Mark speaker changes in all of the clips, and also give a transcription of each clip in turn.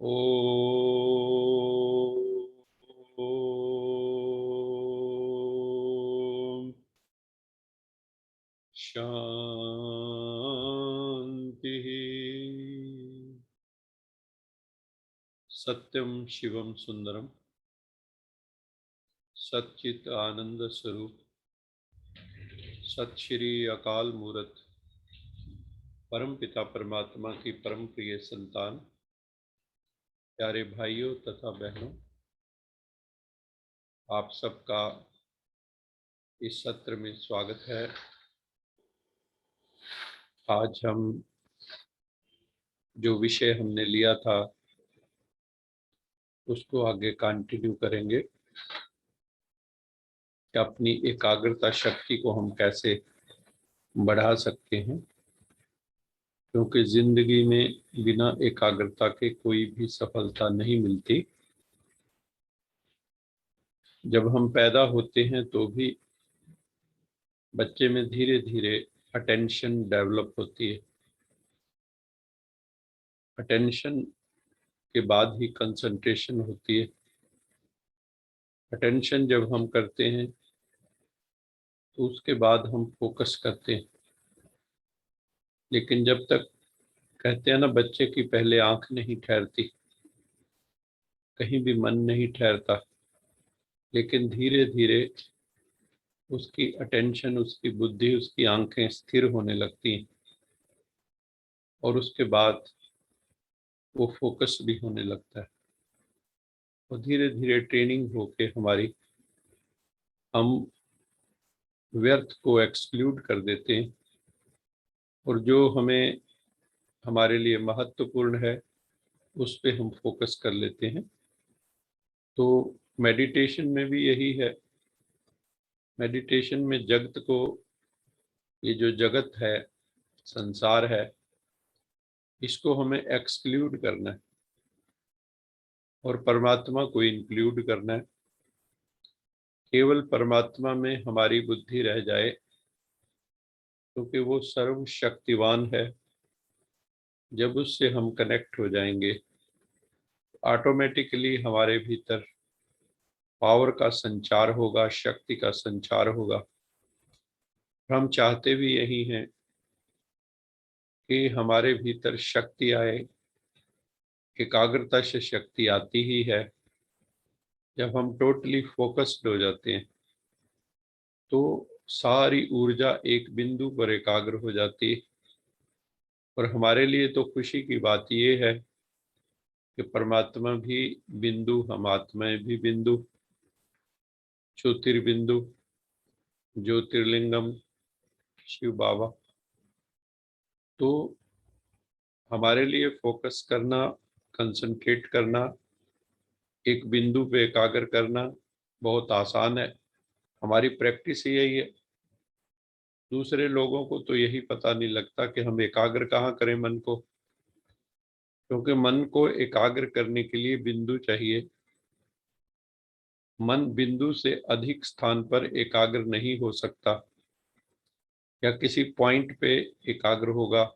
Speaker 1: ओम शांति। सत्यम शिवम सुंदरम सच्चित आनंद स्वरूप सत श्री अकाल मूर्त परम पिता परमात्मा की परम प्रिय संतान प्यारे भाइयों तथा बहनों, आप सबका इस सत्र में स्वागत है। आज हम जो विषय हमने लिया था उसको आगे कंटिन्यू करेंगे कि अपनी एकाग्रता शक्ति को हम कैसे बढ़ा सकते हैं, क्योंकि जिंदगी में बिना एकाग्रता के कोई भी सफलता नहीं मिलती। जब हम पैदा होते हैं तो भी बच्चे में धीरे धीरे अटेंशन डेवलप होती है। अटेंशन के बाद ही कंसंट्रेशन होती है। अटेंशन जब हम करते हैं तो उसके बाद हम फोकस करते हैं। लेकिन जब तक कहते हैं ना, बच्चे की पहले आंख नहीं ठहरती, कहीं भी मन नहीं ठहरता, लेकिन धीरे धीरे उसकी अटेंशन, उसकी बुद्धि, उसकी आंखें स्थिर होने लगती हैं और उसके बाद वो फोकस भी होने लगता है। और धीरे धीरे ट्रेनिंग होके हमारी, हम व्यर्थ को एक्सक्लूड कर देते हैं और जो हमें, हमारे लिए महत्वपूर्ण है उस पे हम फोकस कर लेते हैं। तो मेडिटेशन में भी यही है। मेडिटेशन में जगत को, ये जो जगत है, संसार है, इसको हमें एक्सक्लूड करना है और परमात्मा को इंक्लूड करना है। केवल परमात्मा में हमारी बुद्धि रह जाए, क्योंकि वो सर्वशक्तिवान है। जब उससे हम कनेक्ट हो जाएंगे, ऑटोमेटिकली हमारे भीतर पावर का संचार होगा, शक्ति का संचार होगा। हम चाहते भी यही हैं कि हमारे भीतर शक्ति आए। एकाग्रता से शक्ति आती ही है जब हम टोटली फोकस्ड हो जाते हैं, तो सारी ऊर्जा एक बिंदु पर एकाग्र हो जाती है। और हमारे लिए तो खुशी की बात ये है कि परमात्मा भी बिंदु, हम आत्माएं भी बिंदु, ज्योतिर्बिंदु, ज्योतिर्लिंगम, शिव बाबा। तो हमारे लिए फोकस करना, कंसंट्रेट करना, एक बिंदु पे एकाग्र करना बहुत आसान है। हमारी प्रैक्टिस ही यही है। दूसरे लोगों को तो यही पता नहीं लगता कि हम एकाग्र कहाँ करें मन को, क्योंकि मन को एकाग्र करने के लिए बिंदु चाहिए। मन बिंदु से अधिक स्थान पर एकाग्र नहीं हो सकता, या किसी पॉइंट पे एकाग्र होगा,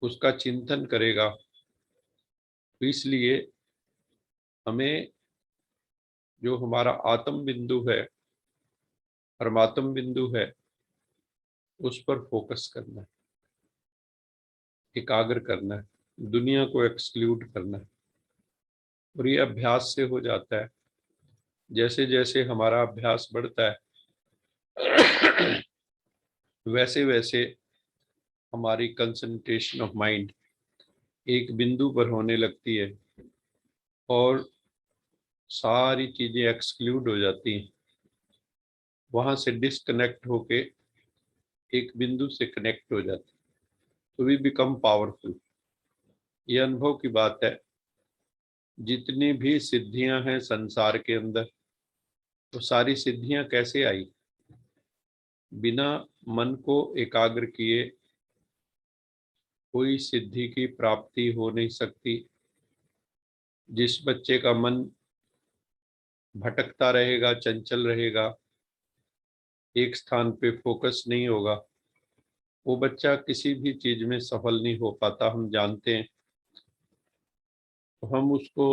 Speaker 1: उसका चिंतन करेगा। तो इसलिए हमें जो हमारा आत्म बिंदु है, परमात्म बिंदु है, उस पर फोकस करना है, एकाग्र करना है, दुनिया को एक्सक्लूड करना है। और ये अभ्यास से हो जाता है। जैसे जैसे हमारा अभ्यास बढ़ता है वैसे वैसे हमारी कंसंट्रेशन ऑफ माइंड एक बिंदु पर होने लगती है और सारी चीजें एक्सक्लूड हो जाती हैं। वहां से डिस्कनेक्ट होके एक बिंदु से कनेक्ट हो जाती है, तो वी बिकम पावरफुल। ये अनुभव की बात है। जितनी भी सिद्धियां हैं संसार के अंदर, तो सारी सिद्धियां कैसे आई? बिना मन को एकाग्र किए कोई सिद्धि की प्राप्ति हो नहीं सकती। जिस बच्चे का मन भटकता रहेगा, चंचल रहेगा, एक स्थान पे फोकस नहीं होगा, वो बच्चा किसी भी चीज में सफल नहीं हो पाता, हम जानते हैं। तो हम उसको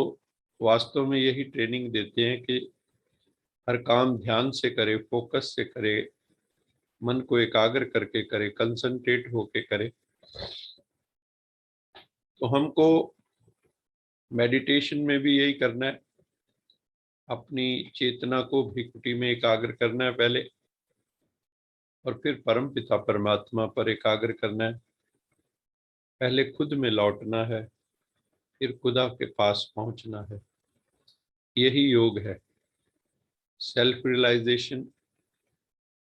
Speaker 1: वास्तव में यही ट्रेनिंग देते हैं कि हर काम ध्यान से करे, फोकस से करे, मन को एकाग्र करके करे, कंसंट्रेट होके करे। तो हमको मेडिटेशन में भी यही करना है, अपनी चेतना को भ्रिकुटी में एकाग्र करना है पहले, और फिर परम पिता परमात्मा पर एकाग्र करना है। पहले खुद में लौटना है, फिर खुदा के पास पहुंचना है। यही योग है। Self realization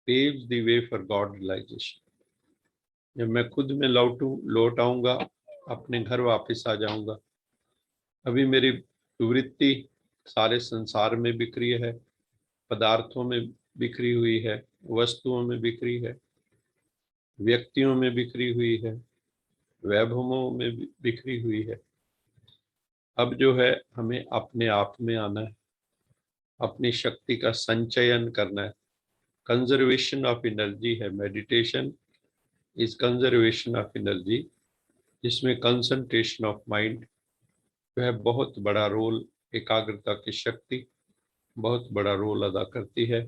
Speaker 1: paves the way for God realization. जब मैं खुद में लौट आऊंगा, अपने घर वापस आ जाऊंगा। अभी मेरी वृत्ति सारे संसार में बिखरी है, पदार्थों में बिखरी हुई है, वस्तुओं में बिखरी है, व्यक्तियों में बिखरी हुई है, वैभवों में बिखरी हुई है। अब जो है हमें अपने आप में आना है, अपनी शक्ति का संचयन करना है। कंजर्वेशन ऑफ एनर्जी है meditation, is conservation of energy, जिसमें कंसंट्रेशन ऑफ माइंड जो है बहुत बड़ा रोल, एकाग्रता की शक्ति बहुत बड़ा रोल अदा करती है।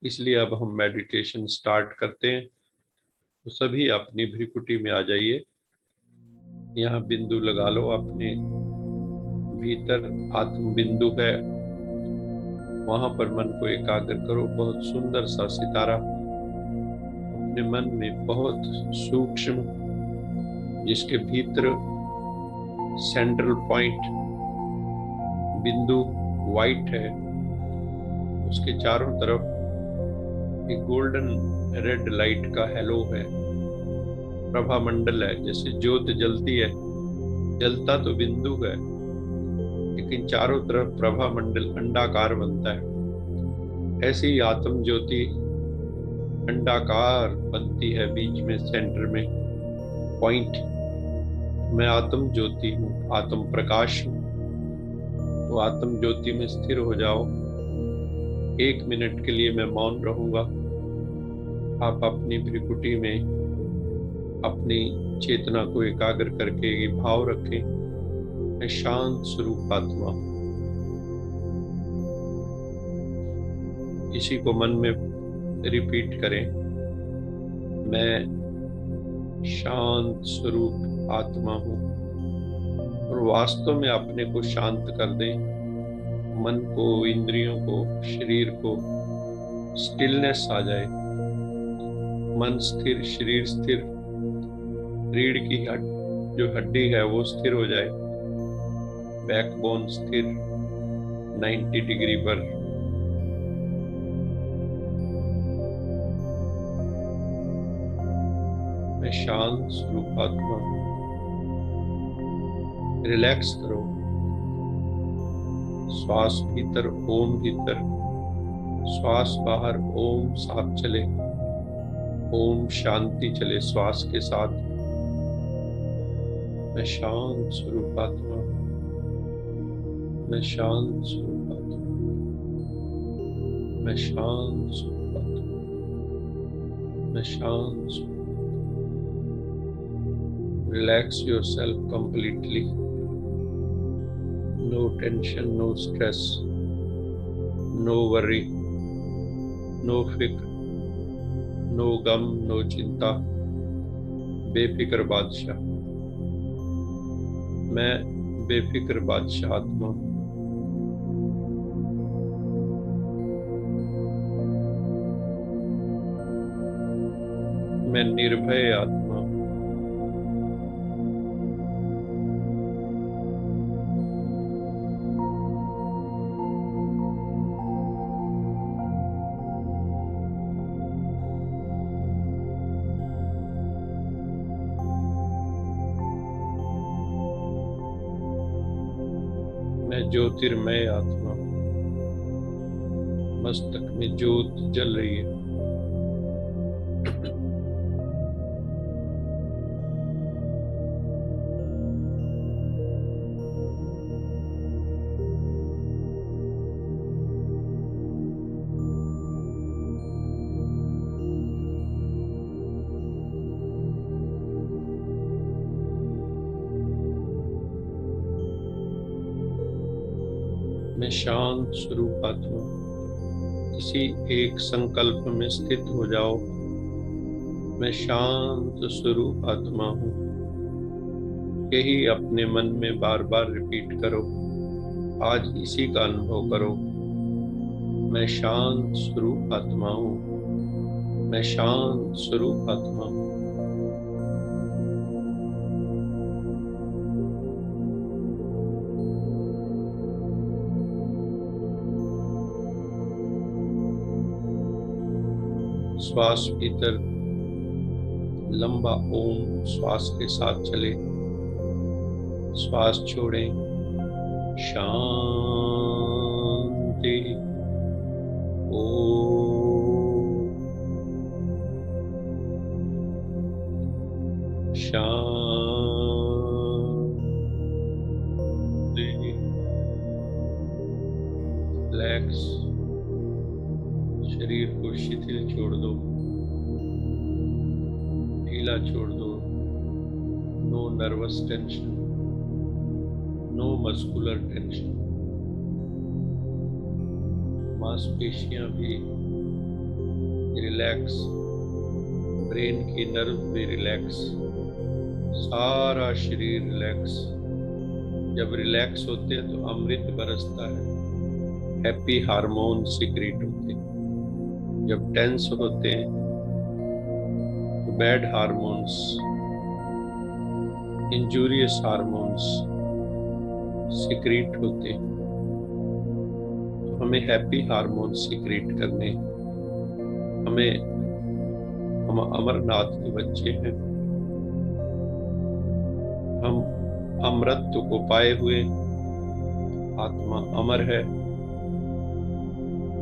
Speaker 1: इसलिए अब हम मेडिटेशन स्टार्ट करते हैं। तो सभी अपनी भ्रिकुटी में आ जाइए। यहाँ बिंदु लगा लो, अपने भीतर आत्म बिंदु है, वहां पर मन को एकाग्र करो। बहुत सुंदर सा सितारा अपने मन में, बहुत सूक्ष्म, जिसके भीतर सेंट्रल पॉइंट बिंदु वाइट है, उसके चारों तरफ एक गोल्डन रेड लाइट का हेलो है, प्रभा मंडल है। जैसे ज्योत जलती है, जलता तो बिंदु है, लेकिन चारों तरफ प्रभा मंडल अंडाकार बनता है। ऐसी ही आत्म ज्योति अंडाकार बनती है, बीच में सेंटर में पॉइंट। मैं आत्म ज्योति हूँ, आत्म प्रकाश हूँ। तो आत्म ज्योति में स्थिर हो जाओ। 1 मिनट के लिए मैं मौन रहूंगा। आप अपनी भ्रिकुटी में अपनी चेतना को एकाग्र करके ये भाव रखें, मैं शांत स्वरूप आत्मा हूं। इसी को मन में रिपीट करें, मैं शांत स्वरूप आत्मा हूं। और वास्तव में अपने को शांत कर दें, मन को, इंद्रियों को, शरीर को स्टिलनेस आ जाए। मन स्थिर, शरीर स्थिर, रीढ़ की जो हड्डी है वो स्थिर हो जाए, बैकबोन स्थिर 90 डिग्री पर। मैं शांत स्वरूप आत्मा हूं। रिलैक्स करो। श्वास भीतर ओम भीतर, श्वास बाहर ओम साथ चले, ओम शांति चले श्वास के साथ। मैं शांत स्वरूप आत्मा हूं। मैं शांत स्वरूप आत्मा हूं। मैं शांत स्वरूप आत्मा हूं। मैं शांत स्वरूप। Relax yourself completely. No tension, no stress, no worry, no fikr, no gum, no चिंता। बेफिक्र बादशाह। मैं बेफिक्र बादशाह आत्मा हूं। मैं निर्भय आत्मा हूं। मैं ज्योतिर्मय आत्मा हूं। मस्तक में ज्योत जल रही है। मैं शांत स्वरूप आत्मा। किसी एक संकल्प में स्थित हो जाओ। मैं शांत स्वरूप आत्मा हूँ। यही अपने मन में बार बार रिपीट करो। आज इसी का अनुभव करो। मैं शांत स्वरूप आत्मा हूँ। मैं शांत स्वरूप आत्मा हूँ। श्वास भीतर लंबा ओम श्वास के साथ चले। श्वास छोड़ें। शांति। ओम शांति। रिलैक्स। शरीर को शिथिल छोड़ दो, ढीला छोड़ दो। No nervous tension, no muscular tension. मांसपेशियां भी रिलैक्स, ब्रेन की नर्व भी रिलैक्स, सारा शरीर रिलैक्स। जब रिलैक्स होते हैं तो अमृत बरसता है, हैप्पी हार्मोन सीक्रेट होते हैं। जब टेंस होते हैं तो bad hormones, injurious hormones secret होते हैं। तो हमें हैप्पी हार्मोन सीक्रेट करने। हम अमरनाथ के बच्चे हैं। हम अमृत को पाए हुए। आत्मा अमर है।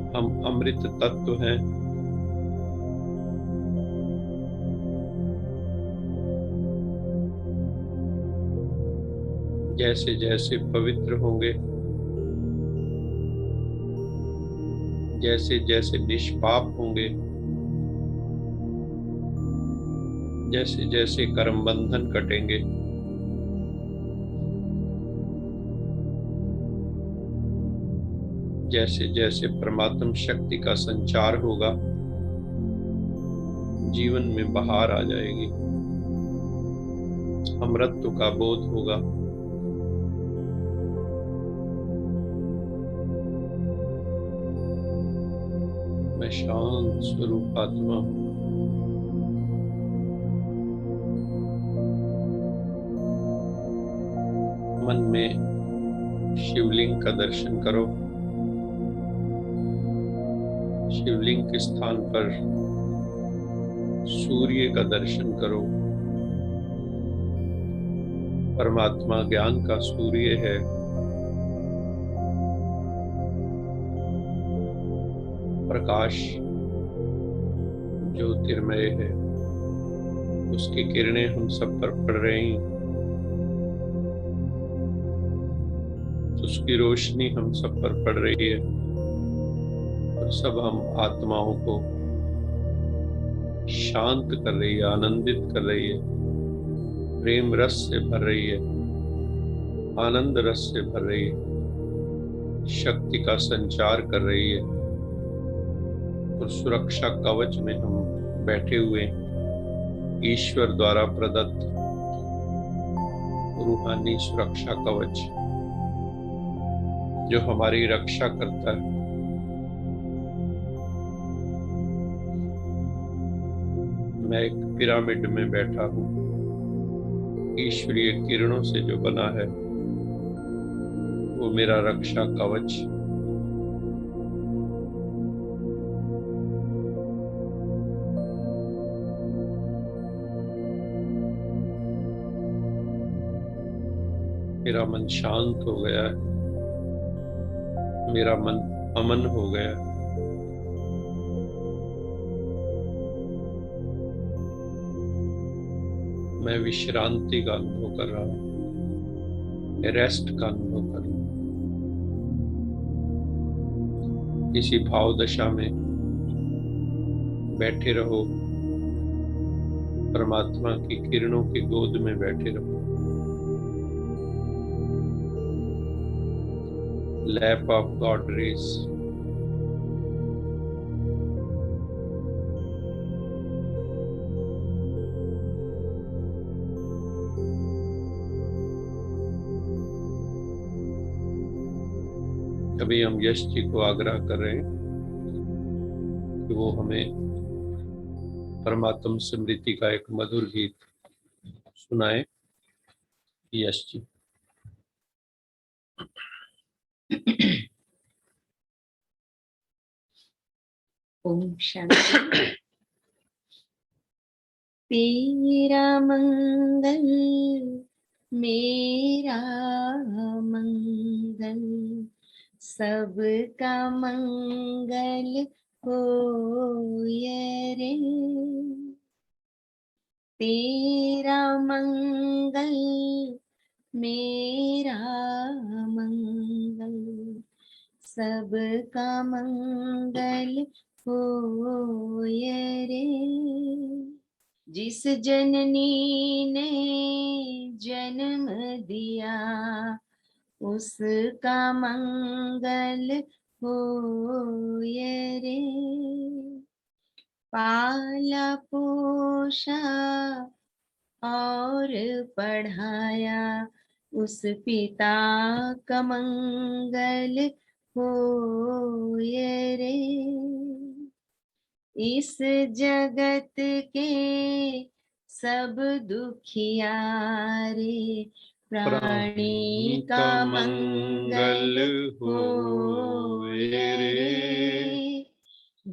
Speaker 1: हम अमृत तत्व हैं। जैसे जैसे पवित्र होंगे, जैसे जैसे निष्पाप होंगे, जैसे जैसे कर्म बंधन कटेंगे, जैसे जैसे परमात्म शक्ति का संचार होगा, जीवन में बहार आ जाएगी, अमृतत्व का बोध होगा। मैं शांत स्वरूप आत्मा हूँ। मन में शिवलिंग का दर्शन करो। शिवलिंग के स्थान पर सूर्य का दर्शन करो। परमात्मा ज्ञान का सूर्य है। प्रकाश ज्योतिर्मय है। उसकी किरणें हम सब पर पड़ रही हैं। उसकी रोशनी हम सब पर पड़ रही है और सब हम आत्माओं को शांत कर रही है, आनंदित कर रही है, प्रेम रस से भर रही है, आनंद रस से भर रही है, शक्ति का संचार कर रही है। और सुरक्षा कवच में हम बैठे हुए ईश्वर द्वारा प्रदत्त रूहानी सुरक्षा कवच जो हमारी रक्षा करता है। मैं एक पिरामिड में बैठा हूँ, ईश्वरीय किरणों से जो बना है वो मेरा रक्षा कवच। मेरा मन शांत हो गया है। मेरा मन अमन हो गया। मैं विश्रांति का अनुभव कर रहा हूँ, रेस्ट का अनुभव कर रहा हूँ। इसी भाव दशा में बैठे रहो, परमात्मा की किरणों की गोद में बैठे रहो। lap of God rays. अभी हम यश जी को आग्रह कर रहे हैं कि वो हमें परमात्म स्मृति का एक मधुर गीत सुनाए। यश जी।
Speaker 2: ओम शांति। तेरा मंगल मेरा मंगल, सबका मंगल होए रे। तेरा मंगल मेरा मंगल, सबका मंगल होए रे। जिस जननी ने जन्म दिया उसका मंगल होए रे। पाला पोषा और पढ़ाया उस पिता का मंगल होए रे। इस जगत के सब दुखियारे प्राणी का मंगल होए रे।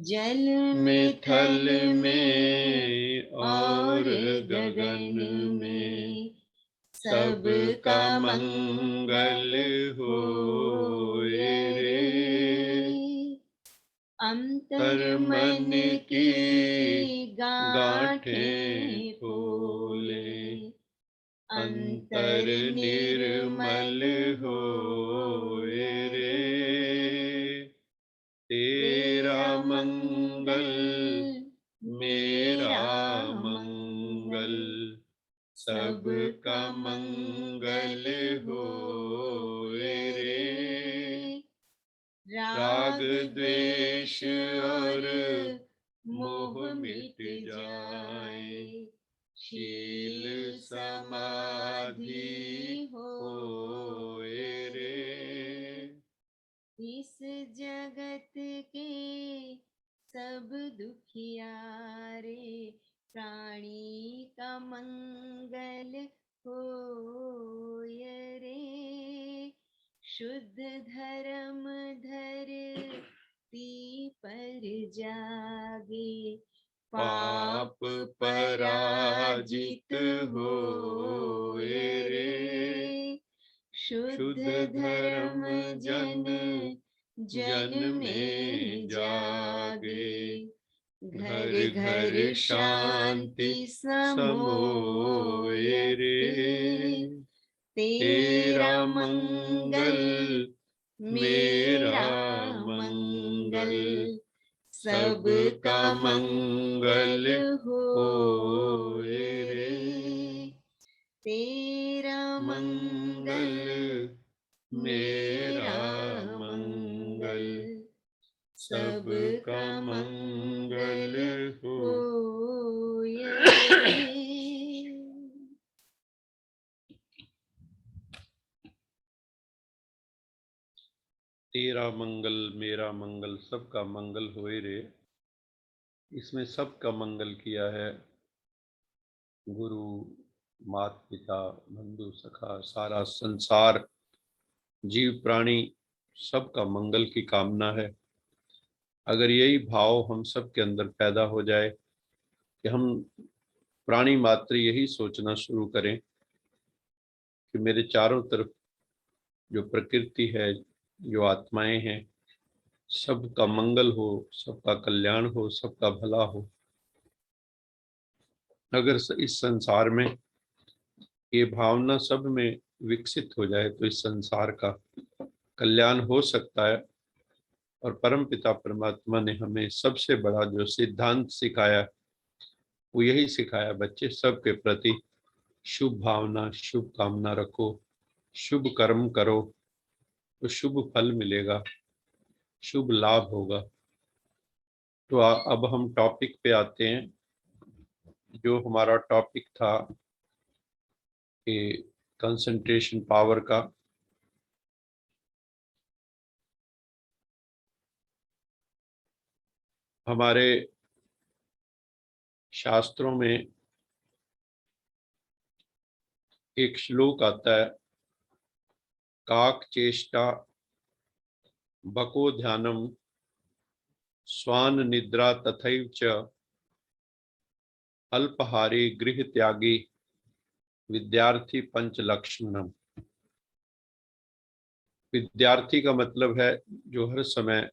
Speaker 2: जल में थल में और गगन में सबका मंगल होए रे। अंतर मन की गांठें खोले, अंतर निर्मल होए रे। तेरा मंगल मेरा मंगल, सबका मंगल होए रे। राग द्वेष और मोह मिट जाए, शील समाधि होए रे। इस जगत के सब दुखियारे प्राणी का मंगल होए रे। शुद्ध धर्म धरती पर जागे, पाप पराजित होए रे। शुद्ध धर्म जन जन में जागे, घर घर शांति समोए रे। तेरा मंगल मेरा मंगल, सबका मंगल होए रे। तेरा मंगल मेरा मंगल, सबका मंगल होए रे।
Speaker 1: तेरा मंगल मेरा मंगल, सबका मंगल होए रे। इसमें सबका मंगल किया है गुरु, माता पिता, बंधु सखा, सारा संसार, जीव प्राणी, सबका मंगल की कामना है। अगर यही भाव हम सब के अंदर पैदा हो जाए कि हम प्राणी मात्र यही सोचना शुरू करें कि मेरे चारों तरफ जो प्रकृति है, जो आत्माएं हैं, सबका मंगल हो, सबका कल्याण हो, सबका भला हो। अगर इस संसार में ये भावना सब में विकसित हो जाए तो इस संसार का कल्याण हो सकता है। और परमपिता परमात्मा ने हमें सबसे बड़ा जो सिद्धांत सिखाया वो यही सिखाया, बच्चे सबके प्रति शुभ भावना, शुभ कामना रखो, शुभ कर्म करो, तो शुभ फल मिलेगा, शुभ लाभ होगा। तो अब हम टॉपिक पे आते हैं। जो हमारा टॉपिक था कि कंसंट्रेशन पावर का। हमारे शास्त्रों में एक श्लोक आता है, काक चेष्टा बको ध्यानम स्वान निद्रा तथैव च अल्पहारी गृह त्यागी विद्यार्थी पंच लक्षणम। विद्यार्थी का मतलब है जो हर समय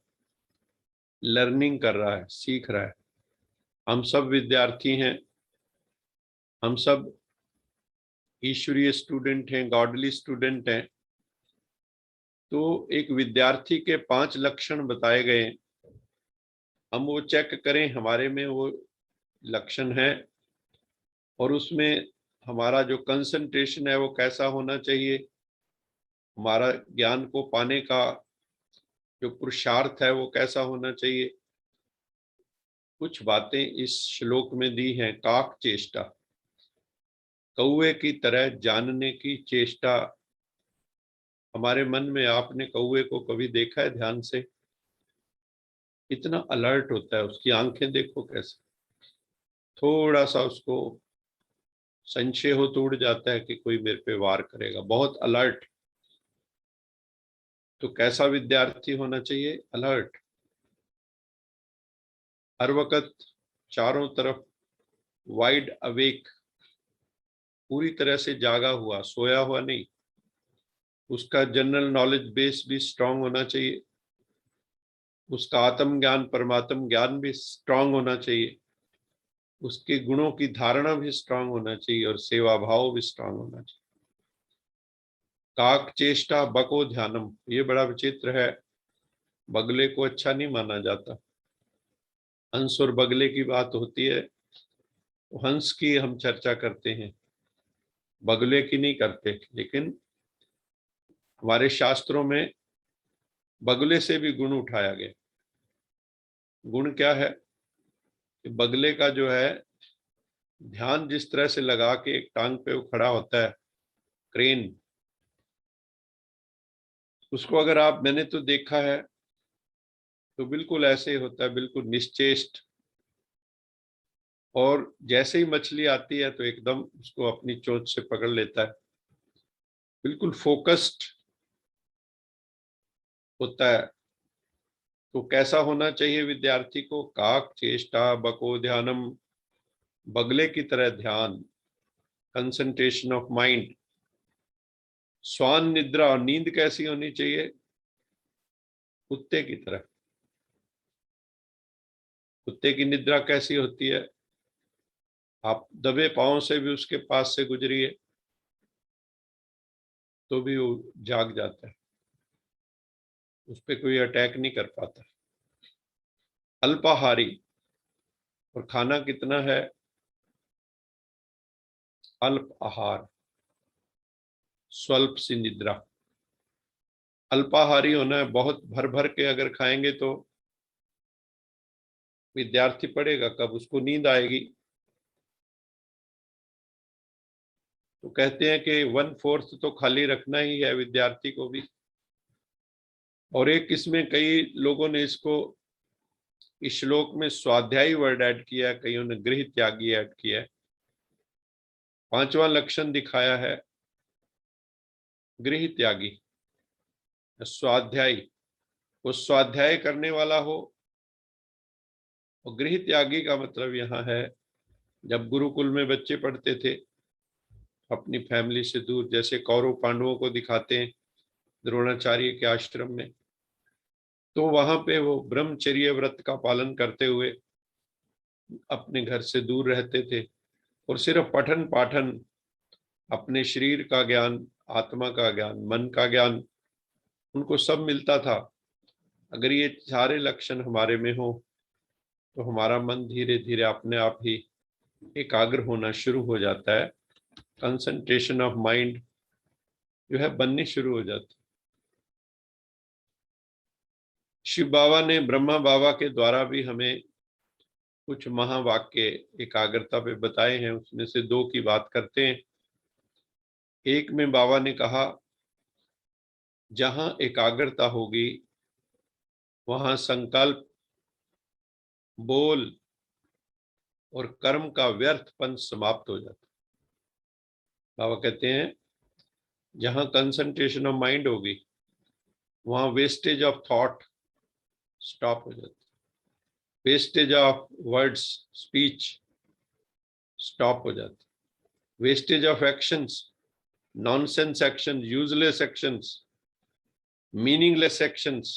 Speaker 1: लर्निंग कर रहा है, सीख रहा है। हम सब विद्यार्थी हैं, हम सब ईश्वरीय स्टूडेंट हैं, गॉडली स्टूडेंट हैं। तो एक विद्यार्थी के 5 लक्षण बताए गए, हम वो चेक करें हमारे में वो लक्षण है, और उसमें हमारा जो कंसंट्रेशन है वो कैसा होना चाहिए, हमारा ज्ञान को पाने का जो पुरुषार्थ है वो कैसा होना चाहिए। कुछ बातें इस श्लोक में दी हैं। काक चेष्टा, कौवे की तरह जानने की चेष्टा। हमारे मन में, आपने कौवे को कभी देखा है ध्यान से? इतना अलर्ट होता है, उसकी आंखें देखो कैसे, थोड़ा सा उसको संशय हो तो उड़ जाता है कि कोई मेरे पे वार करेगा, बहुत अलर्ट। तो कैसा विद्यार्थी होना चाहिए? अलर्ट, हर वक्त चारों तरफ वाइड अवेक, पूरी तरह से जागा हुआ, सोया हुआ नहीं। उसका जनरल नॉलेज बेस भी स्ट्रांग होना चाहिए, उसका आत्म ज्ञान परमात्म ज्ञान भी स्ट्रांग होना चाहिए, उसके गुणों की धारणा भी स्ट्रांग होना चाहिए, और सेवा भाव भी स्ट्रांग होना चाहिए। काक चेष्टा बको ध्यानम, ये बड़ा विचित्र है। बगले को अच्छा नहीं माना जाता। हंस और बगले की बात होती है तो हंस की हम चर्चा करते हैं, बगले की नहीं करते। लेकिन हमारे शास्त्रों में बगले से भी गुण उठाया गया। गुण क्या है कि बगले का जो है ध्यान जिस तरह से लगा के एक टांग पे वो खड़ा होता है, क्रेन, उसको अगर आप, मैंने तो देखा है, तो बिल्कुल ऐसे ही होता है, बिल्कुल निश्चेष्ट। और जैसे ही मछली आती है तो एकदम उसको अपनी चोंच से पकड़ लेता है, बिल्कुल फोकस्ड होता है। तो कैसा होना चाहिए विद्यार्थी को? काक चेष्टा बको ध्यानम, बगले की तरह ध्यान, कंसंट्रेशन ऑफ माइंड। स्वान निद्रा, और नींद कैसी होनी चाहिए? कुत्ते की तरह। कुत्ते की निद्रा कैसी होती है? आप दबे पांव से भी उसके पास से गुजरिए तो भी वो जाग जाता है, उस पर कोई अटैक नहीं कर पाता। अल्पाहारी, और खाना कितना है? अल्प आहार, स्वल्प सी निद्रा। अल्पाहारी होना है, बहुत भर भर के अगर खाएंगे तो विद्यार्थी पढ़ेगा कब, उसको नींद आएगी। तो कहते हैं कि 1/4 तो खाली रखना ही है विद्यार्थी को भी। और एक इसमें कई लोगों ने इसको, इस श्लोक में स्वाध्यायी वर्ड ऐड किया है, कईयों ने गृह त्यागी ऐड किया है। 5वां लक्षण दिखाया है गृह त्यागी, स्वाध्यायी, वो स्वाध्याय करने वाला हो। और गृह त्यागी का मतलब यहाँ है, जब गुरुकुल में बच्चे पढ़ते थे अपनी फैमिली से दूर, जैसे कौरव पांडवों को दिखाते हैं द्रोणाचार्य के आश्रम में, तो वहां पे वो ब्रह्मचर्य व्रत का पालन करते हुए अपने घर से दूर रहते थे, और सिर्फ पठन पाठन, अपने शरीर का ज्ञान, आत्मा का ज्ञान, मन का ज्ञान, उनको सब मिलता था। अगर ये सारे लक्षण हमारे में हो तो हमारा मन धीरे धीरे अपने आप ही एकाग्र होना शुरू हो जाता है, कंसंट्रेशन ऑफ माइंड जो है बननी शुरू हो जाती है। शिव बाबा ने ब्रह्मा बाबा के द्वारा भी हमें कुछ महावाक्य एकाग्रता पे बताए हैं, उसमें से दो की बात करते हैं। एक में बाबा ने कहा, जहां एकाग्रता होगी वहां संकल्प, बोल और कर्म का व्यर्थपन समाप्त हो जाता है। बाबा कहते हैं जहां कंसंट्रेशन ऑफ माइंड होगी वहां वेस्टेज ऑफ थॉट स्टॉप हो जाता है, wastage of words speech stop हो जाता है, wastage of actions, nonsense actions, useless actions, meaningless actions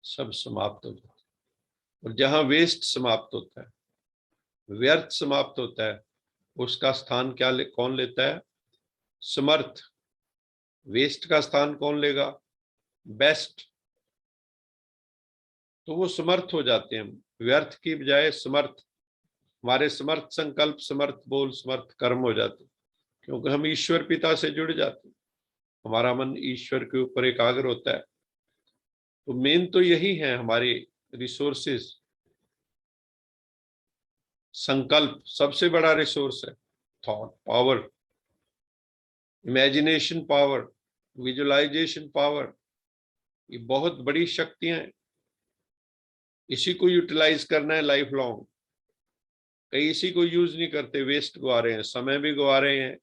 Speaker 1: सब समाप्त हो जाते हैं। और जहां वेस्ट समाप्त होता है, व्यर्थ समाप्त होता है, उसका स्थान कौन लेता है? समर्थ। वेस्ट का स्थान कौन लेगा? बेस्ट। तो वो समर्थ हो जाते हैं, व्यर्थ की बजाय समर्थ। हमारे समर्थ संकल्प, समर्थ बोल, समर्थ कर्म हो जाते हैं, क्योंकि हम ईश्वर पिता से जुड़ जाते हैं, हमारा मन ईश्वर के ऊपर एकाग्र होता है। तो मेन तो यही है हमारे रिसोर्सेज। संकल्प सबसे बड़ा रिसोर्स है, thought power, imagination power, visualization power, ये बहुत बड़ी शक्तियां हैं। इसी को यूटिलाइज करना है लाइफ लॉन्ग। कई इसी को यूज नहीं करते, वेस्ट गवा रहे हैं, समय भी गवा रहे हैं,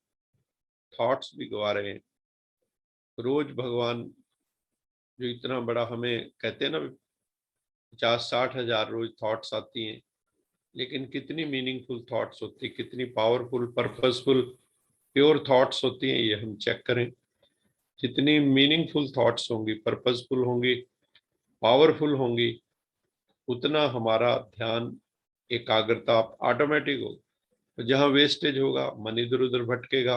Speaker 1: थॉट्स भी गवा रहे हैं। रोज भगवान जो इतना बड़ा हमें कहते हैं ना, 50-60 हजार रोज थॉट्स आती हैं, लेकिन कितनी मीनिंगफुल थॉट्स होती, कितनी पावरफुल पर्पसफुल प्योर थॉट्स होती हैं, ये हम चेक करें। जितनी मीनिंगफुल थॉट्स होंगी, पर्पसफुल होंगी, पावरफुल होंगी, उतना हमारा ध्यान एकाग्रता ऑटोमेटिक होगा। जहां वेस्टेज होगा, मन इधर उधर भटकेगा,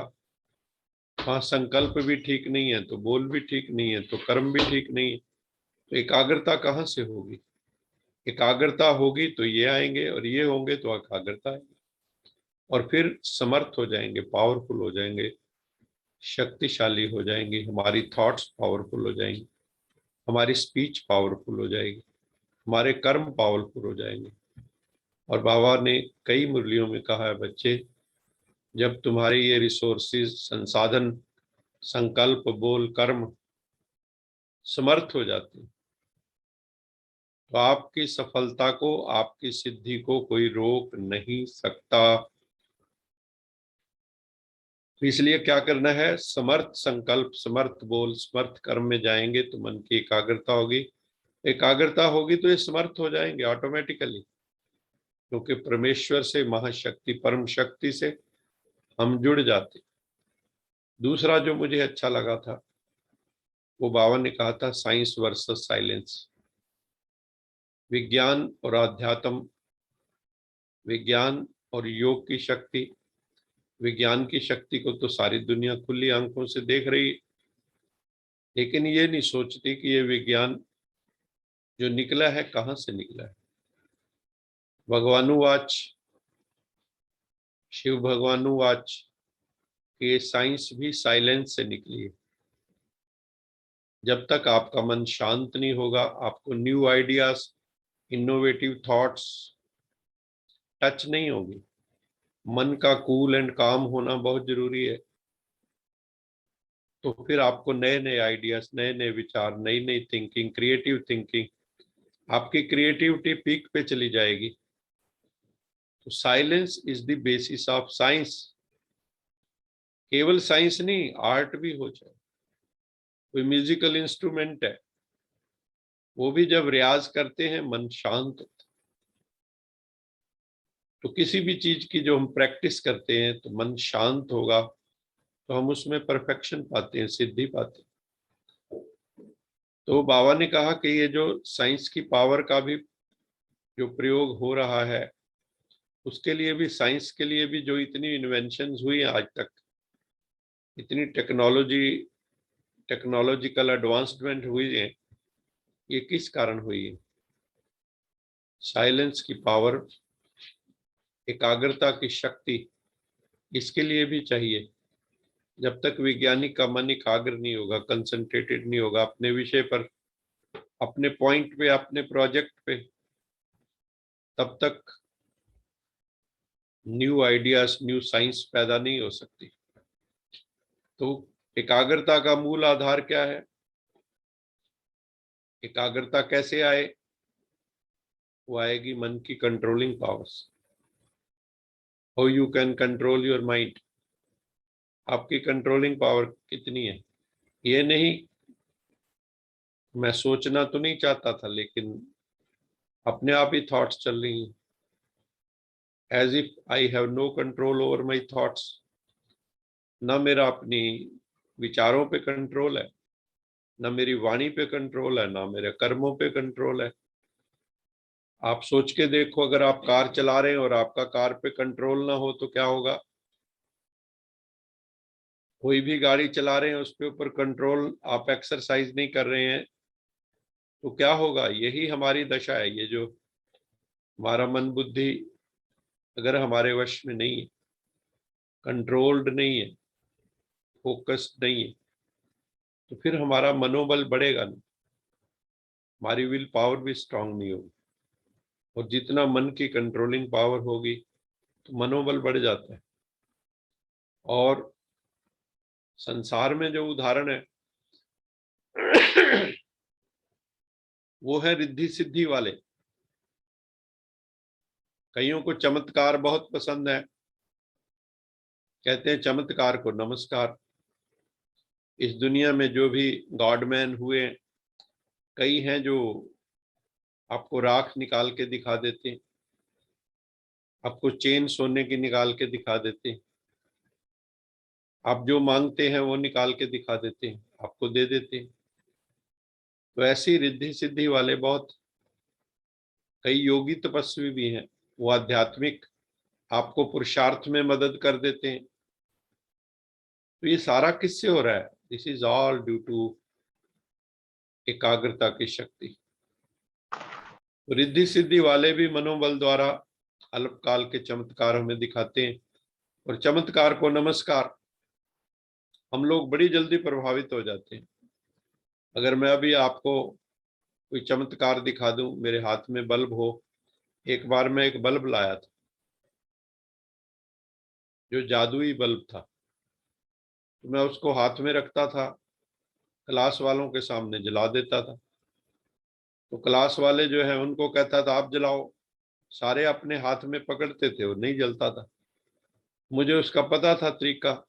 Speaker 1: वहां संकल्प भी ठीक नहीं है तो बोल भी ठीक नहीं है तो कर्म भी ठीक नहीं है, तो एकाग्रता कहाँ से होगी? एकाग्रता होगी तो ये आएंगे, और ये होंगे तो एकाग्रता आएगी, और फिर समर्थ हो जाएंगे, पावरफुल हो जाएंगे, शक्तिशाली हो जाएंगे, हमारी थॉट्स पावरफुल हो जाएंगी, हमारी स्पीच पावरफुल हो जाएगी, हमारे कर्म पावरफुल हो जाएंगे। और बाबा ने कई मुरलियों में कहा है, बच्चे जब तुम्हारे ये रिसोर्सेज, संसाधन, संकल्प, बोल, कर्म समर्थ हो जाते हैं, तो आपकी सफलता को, आपकी सिद्धि को कोई रोक नहीं सकता। तो इसलिए क्या करना है? समर्थ संकल्प, समर्थ बोल, समर्थ कर्म में जाएंगे तो मन की एकाग्रता होगी। एकाग्रता होगी तो ये समर्थ हो जाएंगे ऑटोमेटिकली, क्योंकि परमेश्वर से, महाशक्ति, परम शक्ति से हम जुड़ जाते। दूसरा जो मुझे अच्छा लगा था, वो बाबा ने कहा था, साइंस वर्सेस साइलेंस। विज्ञान और आध्यात्म, विज्ञान और योग की शक्ति। विज्ञान की शक्ति को तो सारी दुनिया खुली आंखों से देख रही है, लेकिन ये नहीं सोचती कि ये विज्ञान जो निकला है कहाँ से निकला है। भगवानुवाच, शिव भगवानुवाच, ये साइंस भी साइलेंस से निकली है। जब तक आपका मन शांत नहीं होगा, आपको new ideas, innovative thoughts touch नहीं होगी। मन का कूल एंड काम होना बहुत जरूरी है। तो फिर आपको नए नए आइडियाज, नए नए विचार, नई नई थिंकिंग, क्रिएटिव थिंकिंग, आपकी क्रिएटिविटी पीक पे चली जाएगी। तो silence is the basis of science. केवल साइंस नहीं, आर्ट भी हो जाए, कोई म्यूजिकल इंस्ट्रूमेंट है, वो भी जब रियाज करते हैं मन शांत होता है। तो किसी भी चीज की जो हम प्रैक्टिस करते हैं तो मन शांत होगा, तो हम उसमें परफेक्शन पाते हैं, सिद्धि पाते हैं। तो बाबा ने कहा कि ये जो साइंस की पावर का भी जो प्रयोग हो रहा है, उसके लिए भी, साइंस के लिए भी जो इतनी इन्वेंशंस हुई हैं आज तक, इतनी टेक्नोलॉजिकल एडवांसमेंट हुई है, ये किस कारण हुई है? साइलेंस की पावर, एकाग्रता की शक्ति, इसके लिए भी चाहिए। जब तक विज्ञानी का मन एकाग्र नहीं होगा, कंसंट्रेटेड नहीं होगा अपने विषय पर, अपने पॉइंट पे, अपने प्रोजेक्ट पे, तब तक न्यू आइडियाज, न्यू साइंस पैदा नहीं हो सकती। तो एकाग्रता का मूल आधार क्या है? एकाग्रता कैसे आए? वो आएगी मन की controlling powers. How you can control your mind. आपकी कंट्रोलिंग पावर कितनी है? ये नहीं, मैं सोचना तो नहीं चाहता था लेकिन अपने आप ही थॉट्स चल रही हैं, as if I have no control over my thoughts. ना मेरा अपनी विचारों पे कंट्रोल है, ना मेरी वाणी पे कंट्रोल है, ना मेरे कर्मों पे कंट्रोल है। आप सोच के देखो, अगर आप कार चला रहे हैं और आपका कार पे कंट्रोल ना हो तो क्या होगा? कोई भी गाड़ी चला रहे हैं, उसके ऊपर कंट्रोल आप एक्सरसाइज नहीं कर रहे हैं तो क्या होगा? यही हमारी दशा है। ये जो हमारा मन बुद्धि अगर हमारे वश में नहीं है, कंट्रोल्ड नहीं है, फोकस्ड नहीं है, तो फिर हमारा मनोबल बढ़ेगा नहीं, हमारी विल पावर भी स्ट्रांग नहीं होगी। और जितना मन की कंट्रोलिंग पावर होगी तो मनोबल बढ़ जाता है। और संसार में जो उदाहरण है वो है रिद्धि सिद्धि वाले। कईयों को चमत्कार बहुत पसंद है, कहते हैं चमत्कार को नमस्कार। इस दुनिया में जो भी गॉडमैन हुए, कई हैं जो आपको राख निकाल के दिखा देते हैं, आपको चेन सोने की निकाल के दिखा देते हैं, आप जो मांगते हैं वो निकाल के दिखा देते हैं, आपको दे देते हैं। तो ऐसी रिद्धि सिद्धि वाले बहुत, कई योगी तपस्वी भी हैं, वो आध्यात्मिक आपको पुरुषार्थ में मदद कर देते हैं। तो ये सारा किससे हो रहा है? This is all due to एकाग्रता की शक्ति। तो रिद्धि सिद्धि वाले भी मनोबल द्वारा अल्पकाल के चमत्कार हमें दिखाते हैं। और चमत्कार को नमस्कार, हम लोग बड़ी जल्दी प्रभावित हो जाते हैं। अगर मैं अभी आपको कोई चमत्कार दिखा दूं, मेरे हाथ में बल्ब हो, एक बार मैं एक बल्ब लाया था जो जादुई बल्ब था, तो मैं उसको हाथ में रखता था, क्लास वालों के सामने जला देता था। तो क्लास वाले जो है उनको कहता था आप जलाओ, सारे अपने हाथ में पकड़ते थे, वो नहीं जलता था। मुझे उसका पता था तरीका,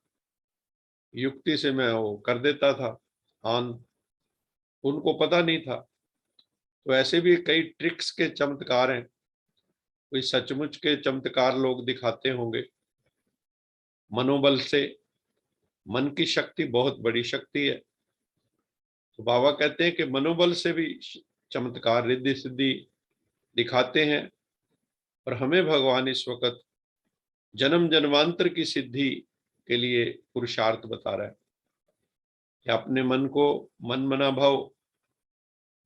Speaker 1: युक्ति से मैं वो कर देता था ऑन, उनको पता नहीं था। तो ऐसे भी कई ट्रिक्स के चमत्कार हैं, कोई सचमुच के चमत्कार लोग दिखाते होंगे। मनोबल से, मन की शक्ति बहुत बड़ी शक्ति है। तो बाबा कहते हैं कि मनोबल से भी चमत्कार, रिद्धि सिद्धि दिखाते हैं। और हमें भगवान इस वक्त जन्म जन्मांतर की सिद्धि के लिए पुरुषार्थ बता रहा है कि अपने मन को, मन मना भव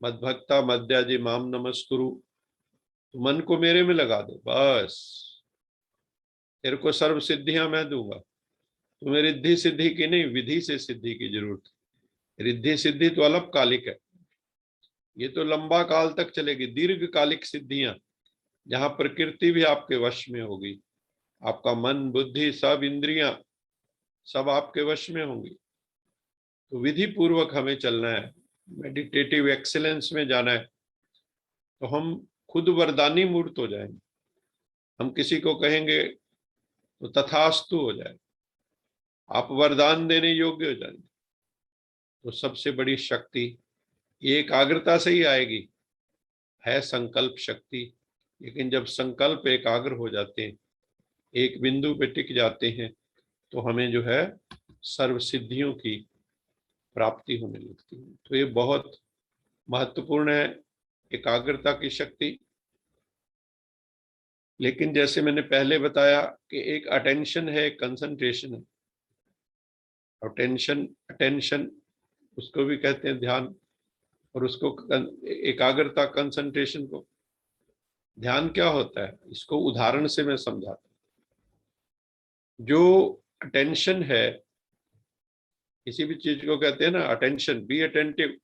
Speaker 1: मद्भक्ता मद्याजी माम नमस्कुरु, तो मन को मेरे में लगा दो, बस तेरे को सर्व सिद्धियां मैं दूंगा। तुम्हें रिद्धि सिद्धि की नहीं, विधि से सिद्धि की जरूरत है। रिद्धि सिद्धि तो अल्पकालिक है, ये तो लंबा काल तक चलेगी। दीर्घकालिक सिद्धियां, जहां प्रकृति भी आपके वश में होगी, आपका मन बुद्धि सब इंद्रियां सब आपके वश में होंगी। तो विधि पूर्वक हमें चलना है, मेडिटेटिव एक्सीलेंस में जाना है, तो हम खुद वरदानी मूर्त हो जाएंगे। हम किसी को कहेंगे तो तथास्तु हो जाए, आप वरदान देने योग्य हो जाएंगे। तो सबसे बड़ी शक्ति ये एकाग्रता से ही आएगी, है संकल्प शक्ति। लेकिन जब संकल्प एकाग्र हो जाते हैं, एक बिंदु पे टिक जाते हैं, तो हमें जो है सर्व सिद्धियों की प्राप्ति होने लगती है। तो ये बहुत महत्वपूर्ण है, एकाग्रता की शक्ति। लेकिन जैसे मैंने पहले बताया कि एक अटेंशन है, एक कंसंट्रेशन है। अटेंशन, अटेंशन उसको भी कहते हैं ध्यान, और उसको एकाग्रता, कंसंट्रेशन को। ध्यान क्या होता है, इसको उदाहरण से मैं समझाता हूं। जो अटेंशन है, किसी भी चीज को कहते हैं ना अटेंशन, बी अटेंटिव।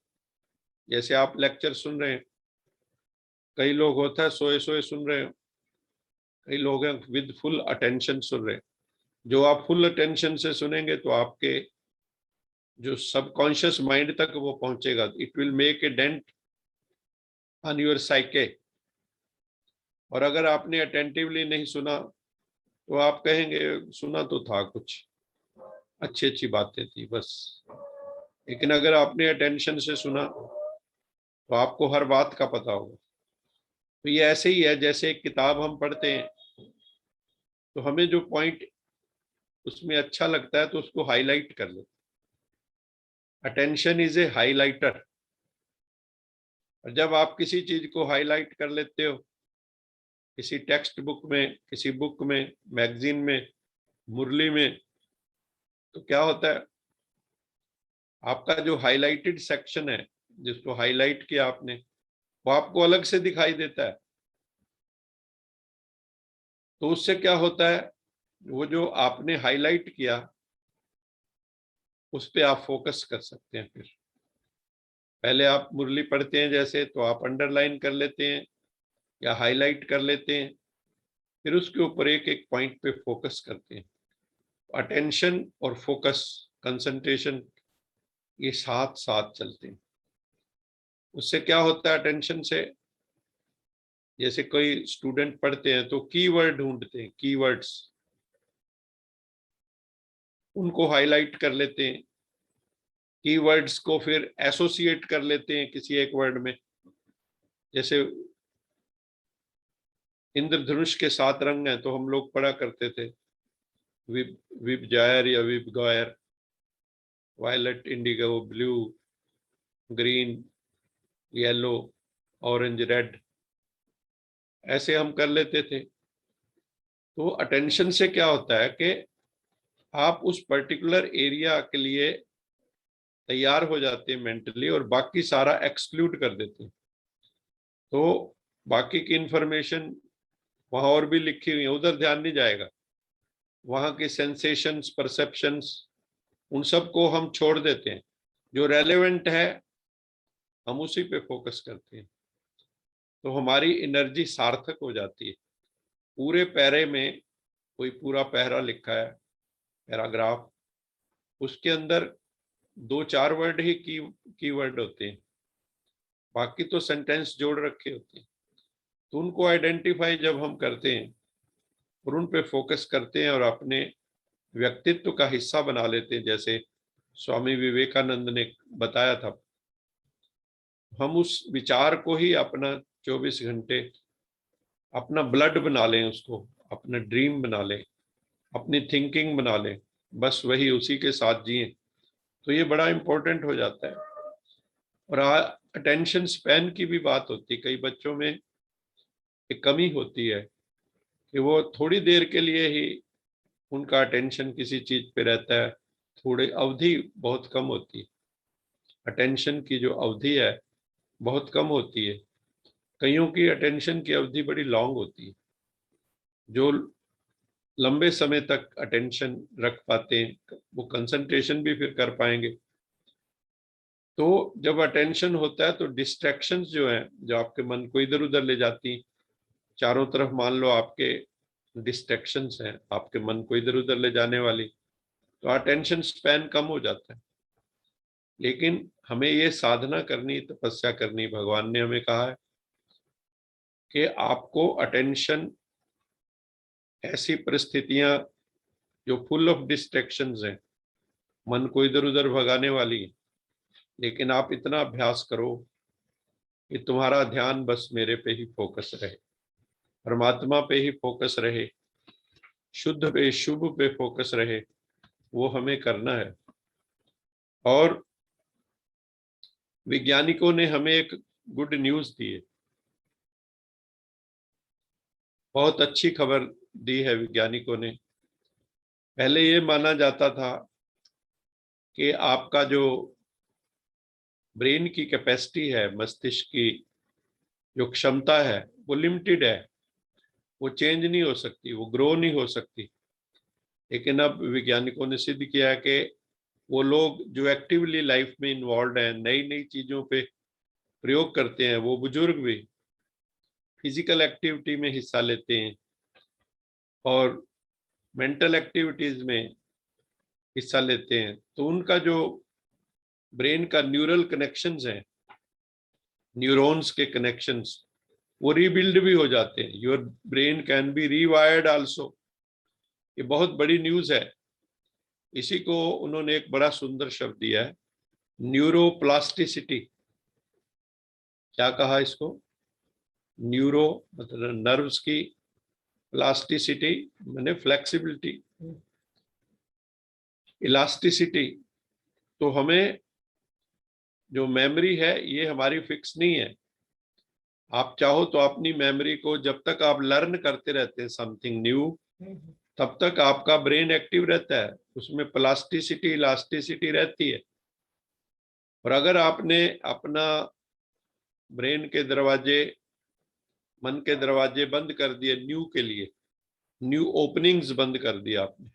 Speaker 1: जैसे आप लेक्चर सुन रहे हैं, कई लोग होता है सोए सोए सुन रहे हैं, कई लोग हैं विद फुल अटेंशन सुन रहे हैं। जो आप फुल अटेंशन से सुनेंगे तो आपके जो सबकॉन्शियस माइंड तक वो पहुंचेगा, it will make a dent on your psyche. और अगर आपने अटेंटिवली नहीं सुना तो आप कहेंगे सुना तो था, कुछ अच्छी अच्छी बातें थी बस। लेकिन अगर आपने अटेंशन से सुना तो आपको हर बात का पता होगा। तो ये ऐसे ही है, जैसे एक किताब हम पढ़ते हैं तो हमें जो पॉइंट उसमें अच्छा लगता है तो उसको हाईलाइट कर लेते हैं। Attention is a highlighter. और जब आप किसी चीज को हाईलाइट कर लेते हो, किसी टेक्स्ट बुक में, किसी बुक में, मैगजीन में, मुरली में, तो क्या होता है, आपका जो हाईलाइटेड सेक्शन है, जिसको हाईलाइट किया आपने, वो आपको अलग से दिखाई देता है। तो उससे क्या होता है, वो जो आपने हाईलाइट किया उस पर आप फोकस कर सकते हैं। फिर पहले आप मुरली पढ़ते हैं जैसे, तो आप अंडरलाइन कर लेते हैं या हाईलाइट कर लेते हैं, फिर उसके ऊपर एक एक पॉइंट पे फोकस करते हैं। अटेंशन और फोकस, कंसंट्रेशन, ये साथ साथ चलते हैं। उससे क्या होता है, अटेंशन से जैसे कोई स्टूडेंट पढ़ते हैं तो कीवर्ड ढूंढते हैं, कीवर्ड्स उनको हाईलाइट कर लेते हैं, कीवर्ड्स को फिर एसोसिएट कर लेते हैं किसी एक वर्ड में। जैसे इंद्रधनुष के 7 रंग हैं तो हम लोग पढ़ा करते थे, विबजायर या VIBGYOR, violet, indigo, blue, green, yellow, orange, red, ऐसे हम कर लेते थे। तो अटेंशन से क्या होता है कि आप उस पर्टिकुलर एरिया के लिए तैयार हो जाते हैं मेंटली, और बाकी सारा एक्सक्लूड कर देते हैं। तो बाकी की इंफॉर्मेशन वहां और भी लिखी हुई है, उधर ध्यान नहीं जाएगा। वहां के सेंसेशंस, परसेप्शंस, उन सब को हम छोड़ देते हैं। जो रेलेवेंट है हम उसी पे फोकस करते हैं, तो हमारी एनर्जी सार्थक हो जाती है। पूरे पैरे में कोई पूरा पैरा लिखा है, पैराग्राफ, उसके अंदर 2-4 वर्ड ही कीवर्ड होते हैं, बाकी तो सेंटेंस जोड़ रखे होते हैं। तो उनको आइडेंटिफाई जब हम करते हैं और उन पे फोकस करते हैं और अपने व्यक्तित्व का हिस्सा बना लेते हैं, जैसे स्वामी विवेकानंद ने बताया था, हम उस विचार को ही अपना 24 घंटे अपना ब्लड बना लें, उसको अपना ड्रीम बना लें, अपनी थिंकिंग बना लें, बस वही उसी के साथ जिए, तो ये बड़ा इंपॉर्टेंट हो जाता है। और अटेंशन स्पैन की भी बात होती है। कई बच्चों में एक कमी होती है कि वो थोड़ी देर के लिए ही उनका अटेंशन किसी चीज पे रहता है, थोड़ी अवधि बहुत कम होती है। अटेंशन की जो अवधि है बहुत कम होती है। कईयों की अटेंशन की अवधि बड़ी लॉन्ग होती है, जो लंबे समय तक अटेंशन रख पाते हैं वो कंसंट्रेशन भी फिर कर पाएंगे। तो जब अटेंशन होता है तो डिस्ट्रैक्शंस जो हैं, जो आपके मन को इधर उधर ले जाती, चारों तरफ मान लो आपके डिस्ट्रैक्शंस हैं, आपके मन को इधर उधर ले जाने वाली, तो अटेंशन स्पैन कम हो जाता है। लेकिन हमें ये साधना करनी, तपस्या करनी, भगवान ने हमें कहा है कि आपको अटेंशन, ऐसी परिस्थितियां जो फुल ऑफ डिस्ट्रैक्शंस हैं, मन को इधर उधर भगाने वाली, लेकिन आप इतना अभ्यास करो कि तुम्हारा ध्यान बस मेरे पे ही फोकस रहे, परमात्मा पे ही फोकस रहे, शुद्ध पे, शुभ पे फोकस रहे, वो हमें करना है। और वैज्ञानिकों ने हमें एक गुड न्यूज दी है, बहुत अच्छी खबर दी है वैज्ञानिकों ने। पहले ये माना जाता था कि आपका जो ब्रेन की कैपेसिटी है, मस्तिष्क की जो क्षमता है वो लिमिटेड है, वो चेंज नहीं हो सकती, वो ग्रो नहीं हो सकती। लेकिन अब वैज्ञानिकों ने सिद्ध किया है कि वो लोग जो एक्टिवली लाइफ में इन्वॉल्व हैं, नई नई चीजों पे प्रयोग करते हैं वो बुजुर्ग भी फिजिकल एक्टिविटी में हिस्सा लेते हैं और मेंटल एक्टिविटीज में हिस्सा लेते हैं, तो उनका जो ब्रेन का न्यूरल कनेक्शंस हैं, न्यूरॉन्स के कनेक्शंस, वो रीबिल्ड भी हो जाते हैं। Your brain can be rewired also. ये बहुत बड़ी न्यूज है। इसी को उन्होंने एक बड़ा सुंदर शब्द दिया है, न्यूरोप्लास्टिसिटी। क्या कहा इसको? न्यूरो मतलब नर्व्स की, प्लास्टिसिटी माने फ्लेक्सिबिलिटी, इलास्टिसिटी। तो हमें जो मेमोरी है ये हमारी फिक्स नहीं है। आप चाहो तो अपनी मेमोरी को, जब तक आप लर्न करते रहते हैं समथिंग न्यू, तब तक आपका ब्रेन एक्टिव रहता है, उसमें प्लास्टिसिटी इलास्टिसिटी रहती है। और अगर आपने अपना ब्रेन के दरवाजे, मन के दरवाजे बंद कर दिए न्यू के लिए, न्यू ओपनिंग्स बंद कर दिया आपने,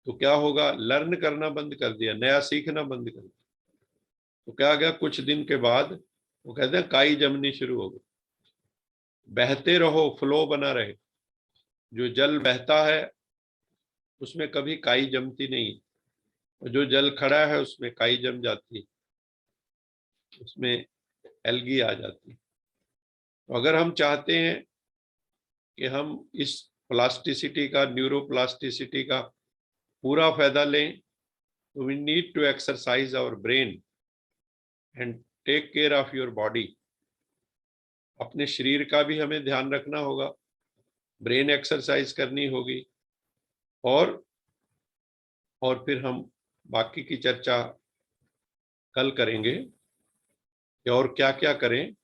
Speaker 1: तो क्या होगा? लर्न करना बंद कर दिया, नया सीखना बंद कर दिया, तो क्या गया? कुछ दिन के बाद वो कहते हैं काई जमनी शुरू हो गई। बहते रहो, फ्लो बना रहे। जो जल बहता है उसमें कभी काई जमती नहीं, और जो जल खड़ा है उसमें काई जम जाती है, उसमें एल्गी आ जाती है। तो अगर हम चाहते हैं कि हम इस प्लास्टिसिटी का, न्यूरोप्लास्टिसिटी का पूरा फायदा लें, तो we need to exercise our brain and take care of your body. अपने शरीर का भी हमें ध्यान रखना होगा, ब्रेन एक्सरसाइज करनी होगी, और फिर हम बाकी की चर्चा कल करेंगे कि और क्या क्या करें,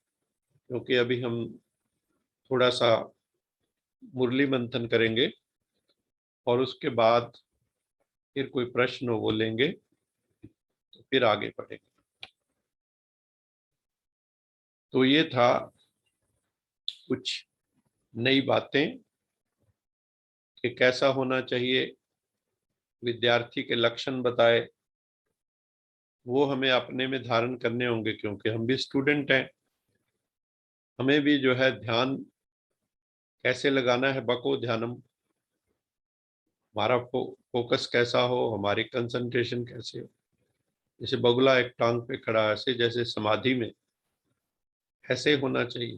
Speaker 1: क्योंकि अभी हम थोड़ा सा मुरली मंथन करेंगे और उसके बाद फिर कोई प्रश्न हो वो लेंगे, तो फिर आगे बढ़ेंगे। तो ये था कुछ नई बातें कि कैसा होना चाहिए, विद्यार्थी के लक्षण बताए, वो हमें अपने में धारण करने होंगे, क्योंकि हम भी स्टूडेंट हैं। हमें भी जो है ध्यान कैसे लगाना है, बको ध्यानम, हमारा फोकस कैसा हो, हमारी कंसंट्रेशन कैसे हो। जैसे बगुला एक टांग पे खड़ा है, ऐसे जैसे समाधि में ऐसे होना चाहिए।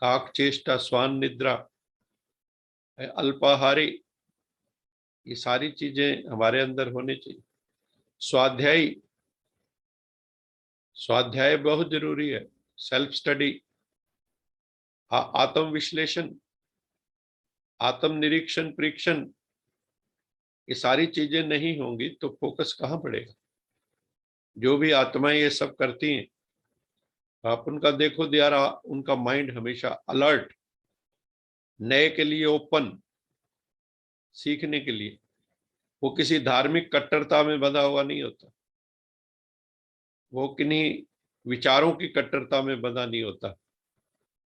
Speaker 1: काक चेष्टा, स्वान निद्रा, अल्पाहारी, ये सारी चीजें हमारे अंदर होनी चाहिए। स्वाध्याय, स्वाध्याय बहुत जरूरी है। सेल्फ स्टडी, आत्म विश्लेषण, आत्म निरीक्षण, परीक्षण, ये सारी चीजें नहीं होंगी तो फोकस कहाँ पड़ेगा। जो भी आत्माएं ये सब करती हैं, आप उनका देखो, यार उनका माइंड हमेशा अलर्ट, नए के लिए ओपन, सीखने के लिए। वो किसी धार्मिक कट्टरता में बंधा हुआ नहीं होता, वो किन्हीं विचारों की कट्टरता में बंधा नहीं होता,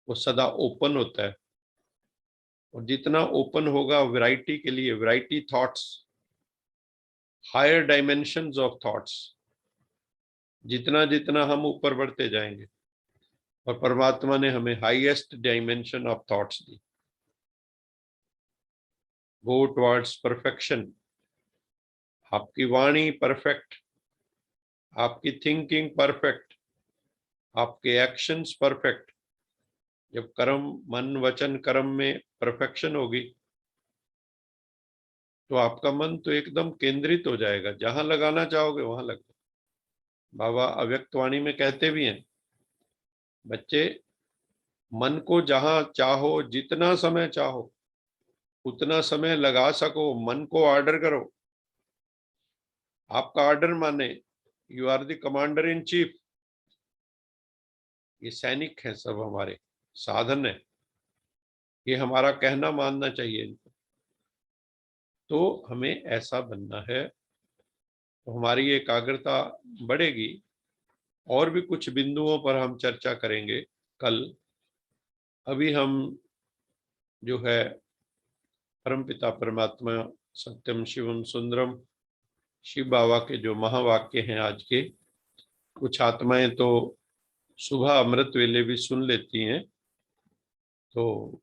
Speaker 1: वो सदा ओपन होता है। और जितना ओपन होगा वैरायटी के लिए, variety thoughts, higher dimensions of thoughts, जितना जितना हम ऊपर बढ़ते जाएंगे, और परमात्मा ने हमें highest dimension of thoughts the. Go towards perfection. आपकी वाणी परफेक्ट, आपकी थिंकिंग परफेक्ट, आपके एक्शंस परफेक्ट। जब कर्म, मन वचन कर्म में परफेक्शन होगी, तो आपका मन तो एकदम केंद्रित हो जाएगा, जहां लगाना चाहोगे वहां लग। बाबा अव्यक्त वाणी में कहते भी हैं, बच्चे मन को जहां चाहो, जितना समय चाहो उतना समय लगा सको, मन को ऑर्डर करो। आपका ऑर्डर माने you are the commander in chief. ये सैनिक हैं सब, हमारे साधन है, ये हमारा कहना मानना चाहिए इनको। तो हमें ऐसा बनना है, तो हमारी एकाग्रता बढ़ेगी। और भी कुछ बिंदुओं पर हम चर्चा करेंगे कल। अभी हम जो है परमपिता परमात्मा सत्यम शिवम सुंदरम, शिव बाबा के जो महावाक्य हैं आज के, कुछ आत्माएं तो सुबह अमृत वेले भी सुन लेती हैं, तो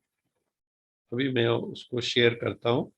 Speaker 1: अभी मैं उसको शेयर करता हूँ।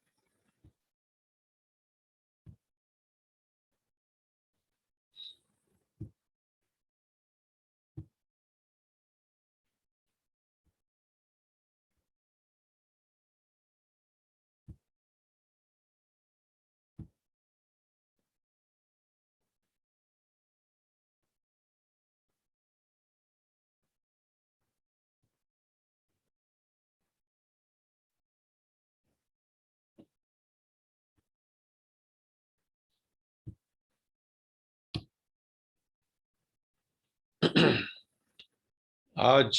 Speaker 1: आज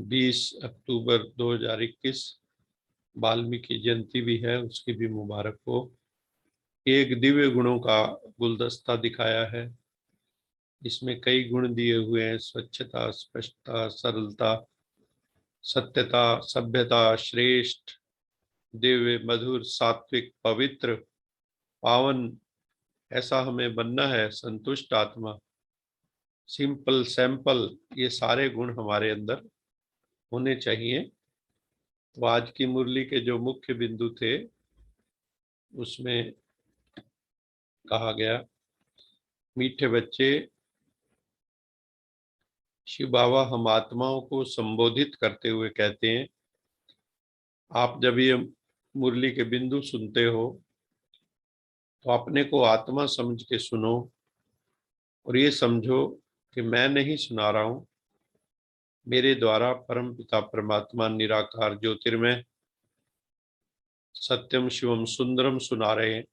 Speaker 1: 20 अक्टूबर 2021 वाल्मीकि जयंती भी है, उसकी भी मुबारक हो। एक दिव्य गुणों का गुलदस्ता दिखाया है। इसमें कई गुण दिए हुए हैं: स्वच्छता, स्पष्टता, सरलता, सत्यता, सभ्यता, श्रेष्ठ, दिव्य, मधुर, सात्विक, पवित्र, पावन। ऐसा हमें बनना है। संतुष्ट आत्मा, सिंपल, सैंपल, ये सारे गुण हमारे अंदर होने चाहिए। तो आज की मुरली के जो मुख्य बिंदु थे उसमें कहा गया, मीठे बच्चे, शिव बाबा हम आत्माओं को संबोधित करते हुए कहते हैं, आप जब ये मुरली के बिंदु सुनते हो तो अपने को आत्मा समझ के सुनो, और ये समझो कि मैं नहीं सुना रहा हूं, मेरे द्वारा परम पिता परमात्मा निराकार ज्योतिर्मय सत्यम शिवम सुंदरम सुना रहे हैं।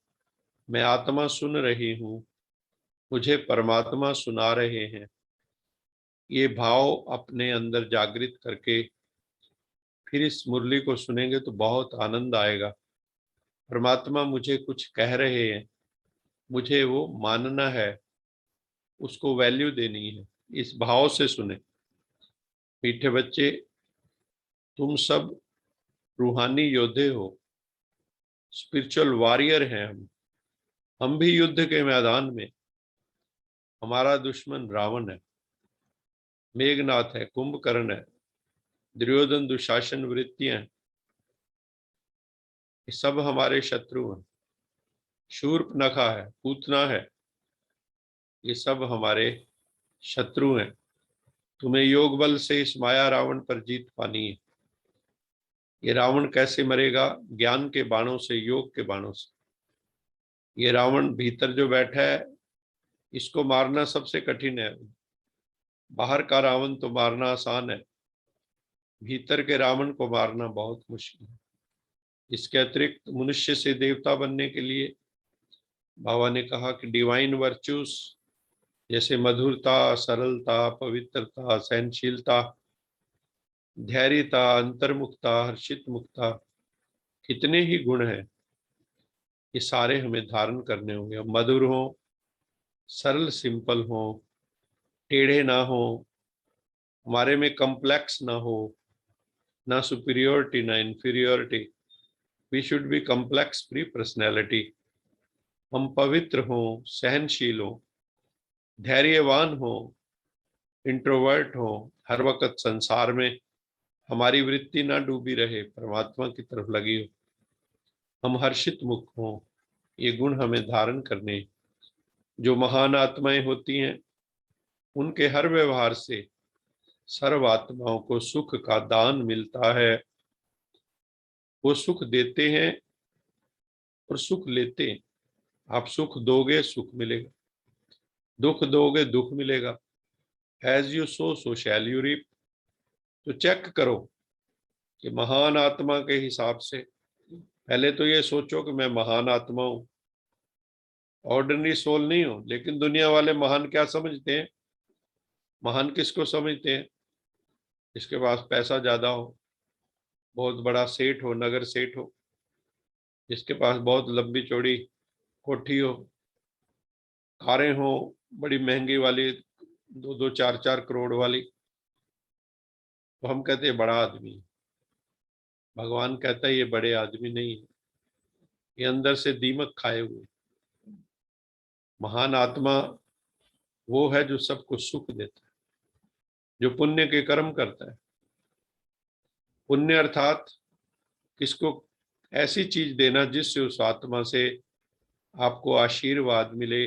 Speaker 1: मैं आत्मा सुन रही हूँ, मुझे परमात्मा सुना रहे हैं। ये भाव अपने अंदर जागृत करके फिर इस मुरली को सुनेंगे तो बहुत आनंद आएगा। परमात्मा मुझे कुछ कह रहे हैं, मुझे वो मानना है, उसको वैल्यू देनी है। इस भाव से सुने। मीठे बच्चे, तुम सब रूहानी योद्धे हो, स्पिरिचुअल वॉरियर हैं हम भी युद्ध के मैदान में। हमारा दुश्मन रावण है, मेघनाथ है, कुंभकर्ण है, दुर्योधन, दुशासन, वृत्तियां हैं, ये सब हमारे शत्रु हैं। शूर्पणखा है, पूतना है, ये सब हमारे शत्रु हैं। तुम्हें योग बल से इस माया रावण पर जीत पानी है। ये रावण कैसे मरेगा? ज्ञान के बाणों से, योग के बाणों से। ये रावण भीतर जो बैठा है, इसको मारना सबसे कठिन है। बाहर का रावण तो मारना आसान है, भीतर के रावण को मारना बहुत मुश्किल है। इसके अतिरिक्त मनुष्य से देवता बनने के लिए बाबा ने कहा कि डिवाइन वर्च्यूज जैसे मधुरता, सरलता, पवित्रता, सहनशीलता, धैर्यता, अंतर्मुखता, हर्षित मुक्ता, कितने ही गुण हैं, ये सारे हमें धारण करने होंगे। मधुर हो, सरल, सिंपल हो, टेढ़े ना हो, हमारे में कम्प्लेक्स ना हो, ना सुपीरियोरिटी ना inferiority. We should be complex free personality. हम पवित्र हो, सहनशील हो, धैर्यवान हो, इंट्रोवर्ट हो, हर वक्त संसार में हमारी वृत्ति ना डूबी रहे, परमात्मा की तरफ लगी हो। हम हर्षित मुख हो, ये गुण हमें धारण करने। जो महान आत्माएं होती हैं उनके हर व्यवहार से सर्व आत्माओं को सुख का दान मिलता है। वो सुख देते हैं और सुख लेते हैं। आप सुख दोगे, सुख मिलेगा, दुख दोगे, दुख मिलेगा। As you sow shall you reap. तो चेक करो कि महान आत्मा के हिसाब से पहले तो ये सोचो कि मैं महान आत्मा हूं, ऑर्डिनरी सोल नहीं हूं। लेकिन दुनिया वाले महान क्या समझते हैं? महान किसको समझते हैं? जिसके पास पैसा ज्यादा हो, बहुत बड़ा सेठ हो, नगर सेठ हो, जिसके पास बहुत लंबी चौड़ी कोठी हो, कारें हो बड़ी महंगी वाली, 2-2 4-4 करोड़ वाली, तो हम कहते हैं बड़ा आदमी है। भगवान कहता है ये बड़े आदमी नहीं है, ये अंदर से दीमक खाए हुए। महान आत्मा वो है जो सबको सुख देता है। जो पुण्य के कर्म करता है। पुण्य अर्थात किसको ऐसी चीज देना जिससे उस आत्मा से आपको आशीर्वाद मिले।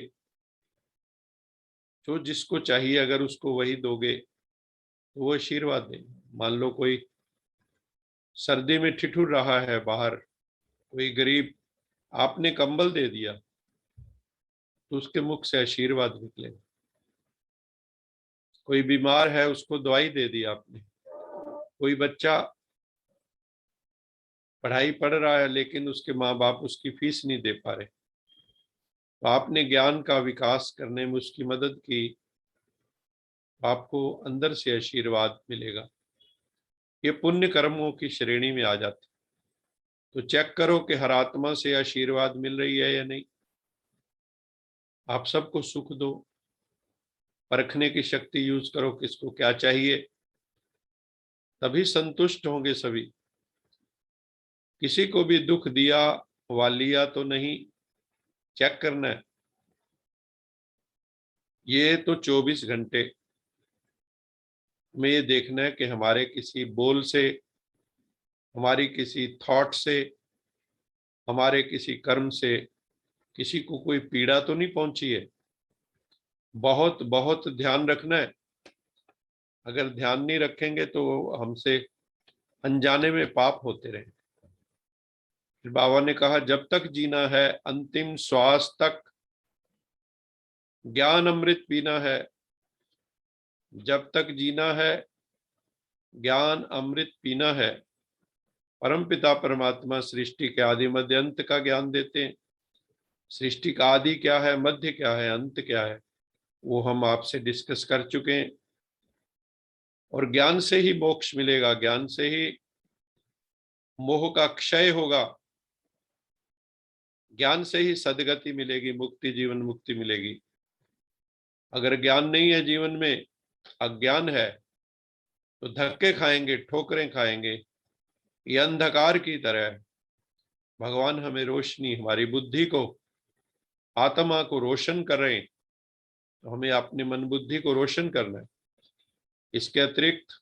Speaker 1: जो जिसको चाहिए अगर उसको वही दोगे तो वो आशीर्वाद देंगे। मान लो कोई सर्दी में ठिठुर रहा है बाहर, कोई गरीब, आपने कंबल दे दिया तो उसके मुख से आशीर्वाद निकलेगा। कोई बीमार है उसको दवाई दे दी आपने। कोई बच्चा पढ़ाई पढ़ रहा है लेकिन उसके माँ बाप उसकी फीस नहीं दे पा रहे, तो आपने ज्ञान का विकास करने में उसकी मदद की, आपको अंदर से आशीर्वाद मिलेगा। ये पुण्य कर्मों की श्रेणी में आ जाते। तो चेक करो कि हर आत्मा से आशीर्वाद मिल रही है या नहीं। आप सबको सुख दो, परखने की शक्ति यूज करो किसको क्या चाहिए, तभी संतुष्ट होंगे सभी। किसी को भी दुख दिया वालिया तो नहीं, चेक करना है। ये तो 24 घंटे में ये देखना है कि हमारे किसी बोल से, हमारी किसी थॉट से, हमारे किसी कर्म से किसी को कोई पीड़ा तो नहीं पहुंची है। बहुत बहुत ध्यान रखना है। अगर ध्यान नहीं रखेंगे तो हमसे अनजाने में पाप होते रहे। फिर बाबा ने कहा जब तक जीना है अंतिम श्वास तक ज्ञान अमृत पीना है। जब तक जीना है ज्ञान अमृत पीना है। परमपिता परमात्मा सृष्टि के आदि मध्य अंत का ज्ञान देते हैं। सृष्टि का आदि क्या है, मध्य क्या है, अंत क्या है, वो हम आपसे डिस्कस कर चुके हैं। और ज्ञान से ही मोक्ष मिलेगा, ज्ञान से ही मोह का क्षय होगा, ज्ञान से ही सदगति मिलेगी, मुक्ति, जीवन मुक्ति मिलेगी। अगर ज्ञान नहीं है जीवन में, अज्ञान है, तो धक्के खाएंगे, ठोकरें खाएंगे। ये अंधकार की तरह है। भगवान हमें रोशनी, हमारी बुद्धि को, आत्मा को रोशन कर रहे हैं, तो हमें अपनी मन बुद्धि को रोशन करना है। इसके अतिरिक्त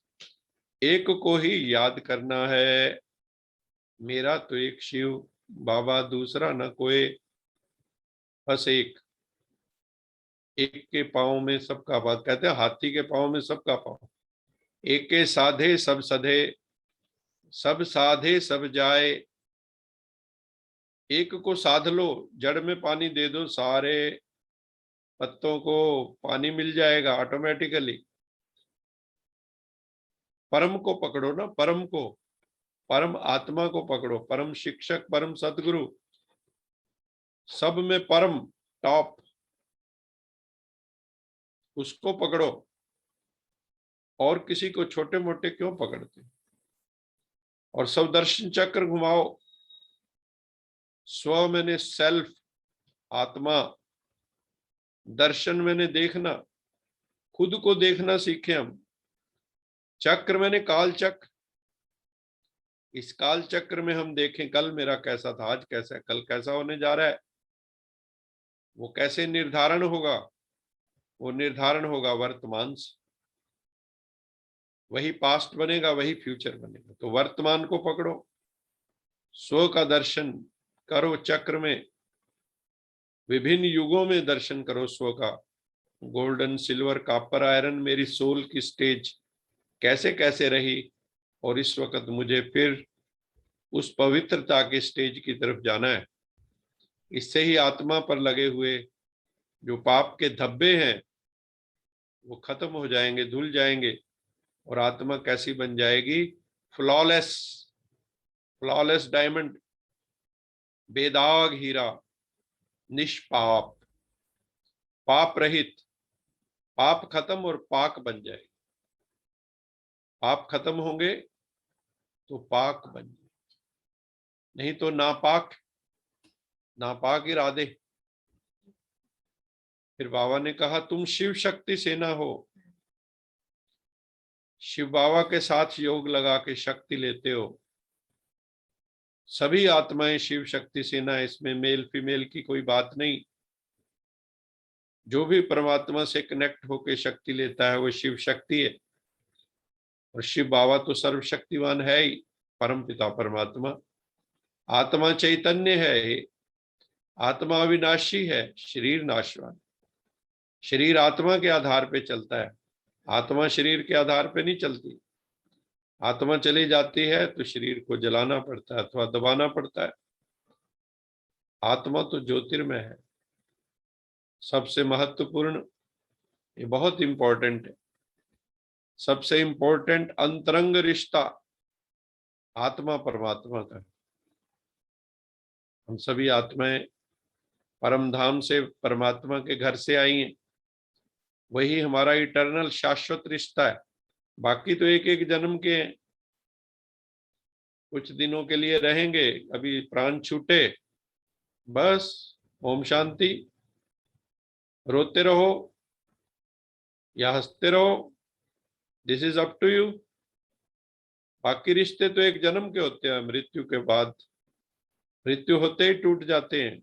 Speaker 1: एक को ही याद करना है। मेरा तो एक शिव बाबा, दूसरा न कोई, बस एक। एक के पाँव में सबका बात, कहते हैं हाथी के पाँव में सबका पाँव। एक के साधे सब सधे, सब साधे सब जाए। एक को साध लो, जड़ में पानी दे दो, सारे पत्तों को पानी मिल जाएगा ऑटोमेटिकली। परम को पकड़ो ना, परम को, परम आत्मा को पकड़ो, परम शिक्षक, परम सदगुरु, सब में परम टॉप, उसको पकड़ो। और किसी को छोटे मोटे क्यों पकड़ते। और सब दर्शन चक्र घुमाओ। स्व मैंने सेल्फ, आत्मा, दर्शन मैंने देखना, खुद को देखना सीखे हम। चक्र मैंने काल चक्र, इस काल चक्र में हम देखें कल मेरा कैसा था, आज कैसा है, कल कैसा होने जा रहा है। वो कैसे निर्धारण होगा, वो निर्धारण होगा वर्तमान से। वही पास्ट बनेगा, वही फ्यूचर बनेगा। तो वर्तमान को पकड़ो, स्व का दर्शन करो। चक्र में विभिन्न युगों में दर्शन करो स्व का। गोल्डन, सिल्वर, कॉपर, आयरन, मेरी सोल की स्टेज कैसे कैसे रही, और इस वक्त मुझे फिर उस पवित्रता के स्टेज की तरफ जाना है। इससे ही आत्मा पर लगे हुए जो पाप के धब्बे हैं वो खत्म हो जाएंगे, धुल जाएंगे, और आत्मा कैसी बन जाएगी, फ्लॉलेस, फ्लॉलेस डायमंड, बेदाग हीरा, निष्पाप, पाप रहित, पाप खत्म और पाक बन जाएगी। पाप खत्म होंगे तो पाक बन जाए, नहीं तो नापाक, नापाक इरादे। फिर बाबा ने कहा तुम शिव शक्ति सेना हो। शिव बाबा के साथ योग लगा के शक्ति लेते हो। सभी आत्माएं शिव शक्ति सेना, इसमें मेल फीमेल की कोई बात नहीं। जो भी परमात्मा से कनेक्ट होकर शक्ति लेता है वो शिव शक्ति है। और शिव बाबा तो सर्वशक्तिमान है ही, परम पिता परमात्मा। आत्मा चैतन्य है, आत्मा अविनाशी है, शरीर नाशवान। शरीर आत्मा के आधार पे चलता है, आत्मा शरीर के आधार पे नहीं चलती। आत्मा चली जाती है तो शरीर को जलाना पड़ता है अथवा दबाना पड़ता है। आत्मा तो ज्योतिर्मय है, सबसे महत्वपूर्ण, ये बहुत इंपॉर्टेंट है। सबसे इंपॉर्टेंट अंतरंग रिश्ता आत्मा परमात्मा का है। हम सभी आत्माएं परम धाम से, परमात्मा के घर से आई हैं। वही हमारा इटर्नल शाश्वत रिश्ता है। बाकी तो एक एक जन्म के हैं, कुछ दिनों के लिए रहेंगे, अभी प्राण छूटे, बस ओम शांति। रोते रहो या हंसते रहो, this is up to you. बाकी रिश्ते तो एक जन्म के होते हैं, मृत्यु के बाद, मृत्यु होते ही टूट जाते हैं।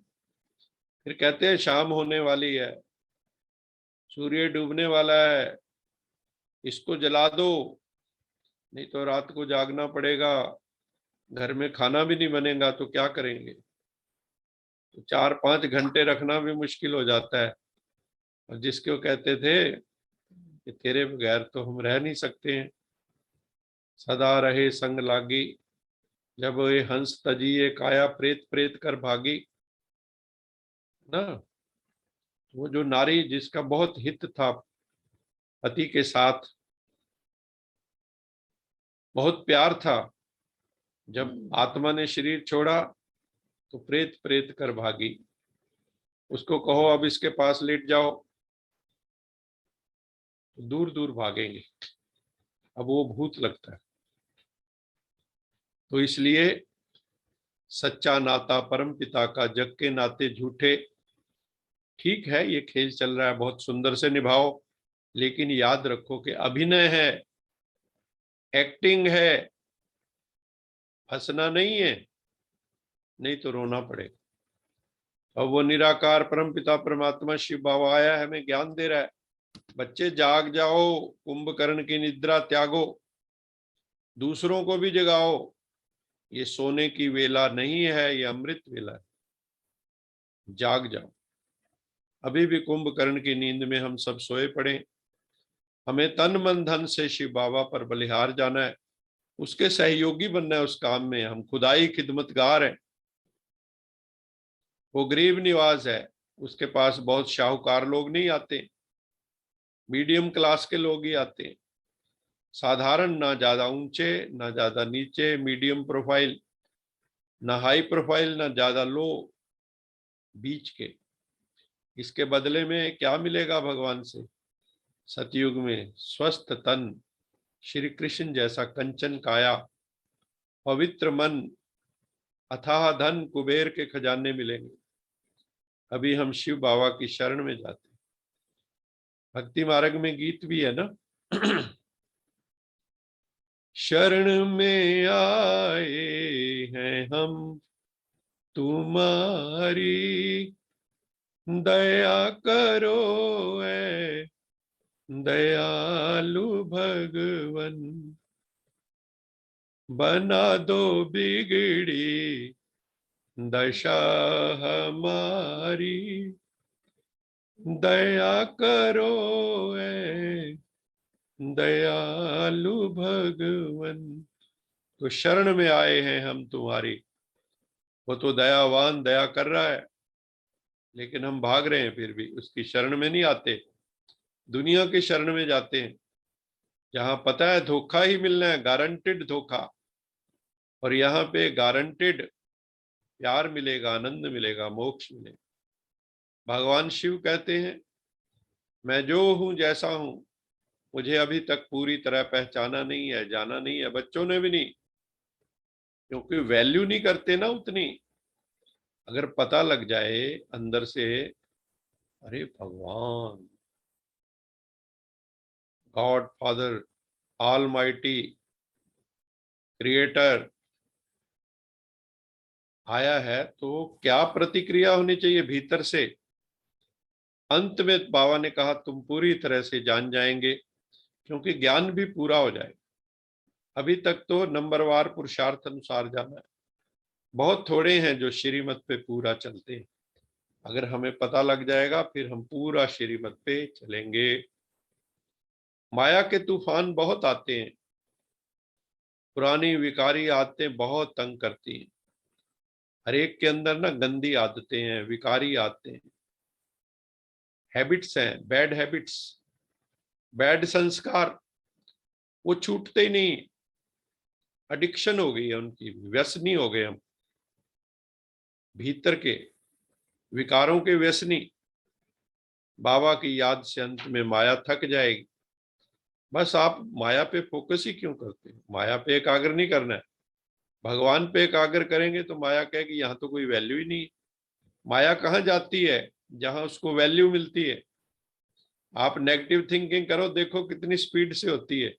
Speaker 1: फिर कहते हैं शाम होने वाली है, सूर्य डूबने वाला है, इसको जला दो, नहीं तो रात को जागना पड़ेगा, घर में खाना भी नहीं बनेगा तो क्या करेंगे। तो 4-5 घंटे रखना भी मुश्किल हो जाता है। और जिसको कहते थे कि तेरे बगैर तो हम रह नहीं सकते हैं, सदा रहे संग लागी, जब ये हंस तजी ये काया प्रेत प्रेत कर भागी ना। वो जो नारी जिसका बहुत हित था पति के साथ, बहुत प्यार था, जब आत्मा ने शरीर छोड़ा तो प्रेत प्रेत कर भागी। उसको कहो अब इसके पास लेट जाओ, तो दूर दूर भागेंगे, अब वो भूत लगता है। तो इसलिए सच्चा नाता परम पिता का, जग के नाते झूठे, ठीक है ये खेल चल रहा है, बहुत सुंदर से निभाओ, लेकिन याद रखो कि अभिनय है, एक्टिंग है, हंसना नहीं है, नहीं तो रोना पड़ेगा। अब वो निराकार परम पिता परमात्मा शिव बाबा आया है, हमें ज्ञान दे रहा है, बच्चे जाग जाओ, कुंभकर्ण की निद्रा त्यागो, दूसरों को भी जगाओ। ये सोने की वेला नहीं है, ये अमृत वेला है, जाग जाओ। अभी भी कुंभकर्ण की नींद में हम सब सोए पड़े। हमें तन मन धन से शिव बाबा पर बलिहार जाना है, उसके सहयोगी बनना है उस काम में। हम खुदाई खिदमतगार हैं। वो गरीब निवाज है, उसके पास बहुत शाहूकार लोग नहीं आते, मीडियम क्लास के लोग ही आते हैं। साधारण, ना ज्यादा ऊंचे ना ज्यादा नीचे, मीडियम प्रोफाइल, ना हाई प्रोफाइल ना ज्यादा लो, बीच के। इसके बदले में क्या मिलेगा भगवान से? सतयुग में स्वस्थ तन, श्री कृष्ण जैसा कंचन काया, पवित्र मन, अथाह धन, कुबेर के खजाने मिलेंगे। अभी हम शिव बाबा की शरण में जाते हैं। भक्ति मार्ग में गीत भी है ना, शरण में आए हैं हम तुम्हारी, दया करो ऐ दयालु भगवन, बना दो बिगड़ी दशा हमारी, दया करो ऐ दयालु भगवन। तो शरण में आए हैं हम तुम्हारी। वो तो दयावान दया कर रहा है, लेकिन हम भाग रहे हैं, फिर भी उसकी शरण में नहीं आते, दुनिया की शरण में जाते हैं, जहां पता है धोखा ही मिलना है, गारंटेड धोखा। और यहाँ पे गारंटेड प्यार मिलेगा, आनंद मिलेगा, मोक्ष मिलेगा। भगवान शिव कहते हैं मैं जो हूं जैसा हूं, मुझे अभी तक पूरी तरह पहचाना नहीं है, जाना नहीं है, बच्चों ने भी नहीं, क्योंकि वैल्यू नहीं करते ना उतनी। अगर पता लग जाए अंदर से, अरे भगवान, गॉड फादर, ऑलमाइटी क्रिएटर आया है, तो क्या प्रतिक्रिया होनी चाहिए भीतर से? अंत में बाबा ने कहा तुम पूरी तरह से जान जाएंगे, क्योंकि ज्ञान भी पूरा हो जाए। अभी तक तो नंबरवार पुरुषार्थ अनुसार जाना है। बहुत थोड़े हैं जो श्रीमत पे पूरा चलते हैं। अगर हमें पता लग जाएगा फिर हम पूरा श्रीमत पे चलेंगे। माया के तूफान बहुत आते हैं, पुरानी विकारी आदतें बहुत तंग करती हैं। हर एक के अंदर ना गंदी आदतें हैं, विकारी आदतें हैं, हैबिट्स हैं, बैड हैबिट्स, बैड संस्कार, वो छूटते ही नहीं। एडिक्शन हो गई है उनकी, व्यसनी हो गए हम, भीतर के विकारों के व्यसनी। बाबा की याद से अंत में माया थक जाएगी। बस आप माया पे फोकस ही क्यों करते हैं? माया पे एकाग्र नहीं करना है। भगवान पे एकाग्र करेंगे तो माया कहेगी यहाँ तो कोई वैल्यू ही नहीं। माया कहाँ जाती है? जहां उसको वैल्यू मिलती है। आप नेगेटिव थिंकिंग करो, देखो कितनी स्पीड से होती है।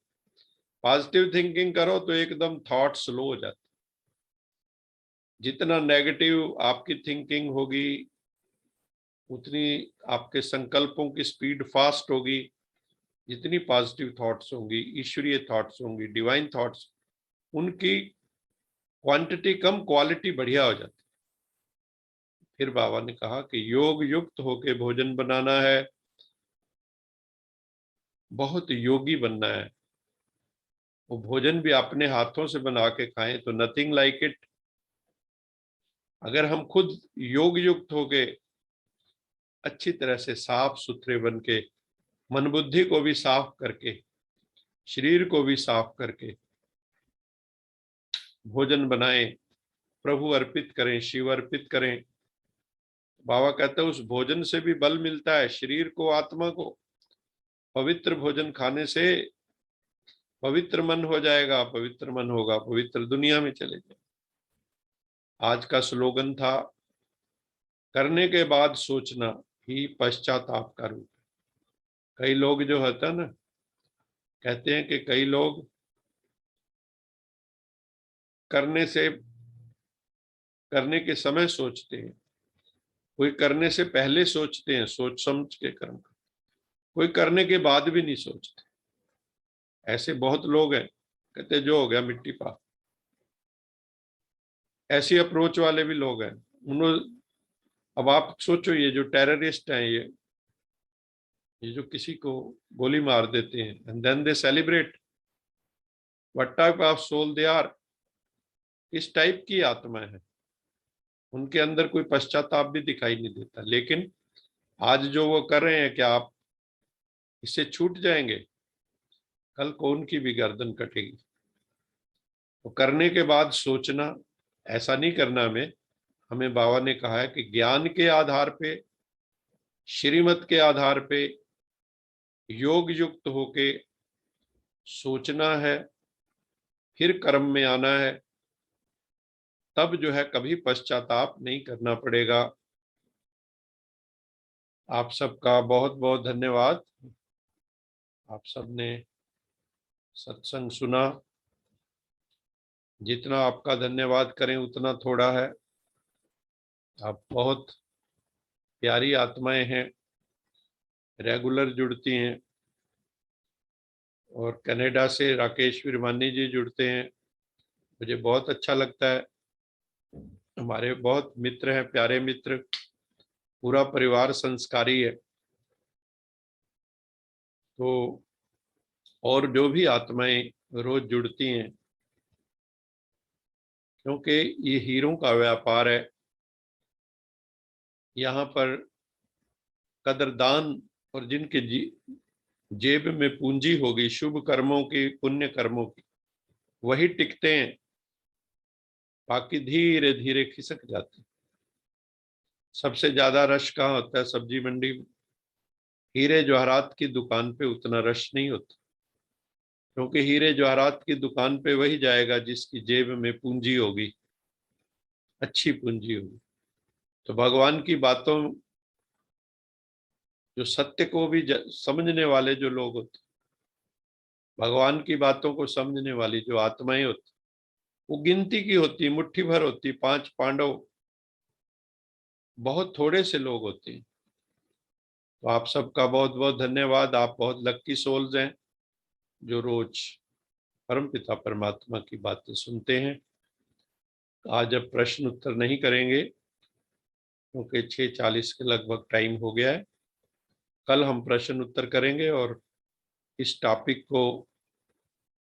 Speaker 1: पॉजिटिव थिंकिंग करो तो एकदम थॉट स्लो हो जाते। जितना नेगेटिव आपकी थिंकिंग होगी उतनी आपके संकल्पों की स्पीड फास्ट होगी। जितनी पॉजिटिव थॉट्स होंगी, ईश्वरीय थॉट्स होंगी, डिवाइन थॉट्स, उनकी क्वांटिटी कम, क्वालिटी बढ़िया हो जाती। फिर बाबा ने कहा कि योग युक्त होके भोजन बनाना है, बहुत योगी बनना है। वो भोजन भी अपने हाथों से बना के खाएं तो नथिंग लाइक इट। अगर हम खुद योग युक्त होके अच्छी तरह से साफ सुथरे बन के, मन बुद्धि को भी साफ करके, शरीर को भी साफ करके भोजन बनाएं, प्रभु अर्पित करें, शिव अर्पित करें। बाबा कहते हैं उस भोजन से भी बल मिलता है शरीर को, आत्मा को। पवित्र भोजन खाने से पवित्र मन हो जाएगा, पवित्र मन होगा पवित्र दुनिया में चले जाए। आज का स्लोगन था, करने के बाद सोचना ही पश्चाताप का रूप है। कई लोग जो होता है ना, कहते हैं कि कई लोग करने के समय सोचते हैं, कोई करने से पहले सोचते हैं, सोच समझ के कर्म, कोई करने के बाद भी नहीं सोचते। ऐसे बहुत लोग हैं, कहते जो हो गया मिट्टी पा। ऐसी अप्रोच वाले भी लोग हैं। उन्होंने, अब आप सोचो ये जो टेररिस्ट हैं, ये जो किसी को गोली मार देते हैं and then they celebrate, what type of soul they are, इस टाइप की आत्मा है। उनके अंदर कोई पश्चाताप भी दिखाई नहीं देता। लेकिन आज जो वो कर रहे हैं, क्या आप इससे छूट जाएंगे? कल को उनकी भी गर्दन कटेगी। तो करने के बाद सोचना, ऐसा नहीं करना। हमें बाबा ने कहा है कि ज्ञान के आधार पे, श्रीमत के आधार पे योग युक्त होके सोचना है, फिर कर्म में आना है। तब जो है कभी पश्चाताप नहीं करना पड़ेगा। आप सबका बहुत बहुत धन्यवाद। आप सबने सत्संग सुना। जितना आपका धन्यवाद करें उतना थोड़ा है। आप बहुत प्यारी आत्माएं हैं, रेगुलर जुड़ती हैं। और कनाडा से राकेश विरमानी जी जुड़ते हैं, मुझे बहुत अच्छा लगता है। हमारे बहुत मित्र हैं, प्यारे मित्र, पूरा परिवार संस्कारी है। तो और जो भी आत्माएं रोज जुड़ती हैं, क्योंकि ये हीरों का व्यापार है। यहाँ पर कदरदान और जिनके जेब में पूंजी होगी शुभ कर्मों की, पुण्य कर्मों की, वही टिकते हैं। बाकी धीरे धीरे खिसक जाते हैं। सबसे ज्यादा रश कहाँ होता है? सब्जी मंडी में। हीरे जवाहरात की दुकान पे उतना रश नहीं होता, क्योंकि हीरे जवाहरात की दुकान पे वही जाएगा जिसकी जेब में पूंजी होगी, अच्छी पूंजी होगी। तो भगवान की बातों, जो सत्य को भी समझने वाले जो लोग होते, भगवान की बातों को समझने वाली जो आत्माएं होती, वो गिनती की होती, मुट्ठी भर होती। 5 पांडव बहुत थोड़े से लोग होते हैं। तो आप सबका बहुत बहुत धन्यवाद। आप बहुत लक्की सोल्स हैं जो रोज परमपिता परमात्मा की बातें सुनते हैं। आज अब प्रश्न उत्तर नहीं करेंगे क्योंकि 6:40 के लगभग टाइम हो गया है। कल हम प्रश्न उत्तर करेंगे और इस टॉपिक को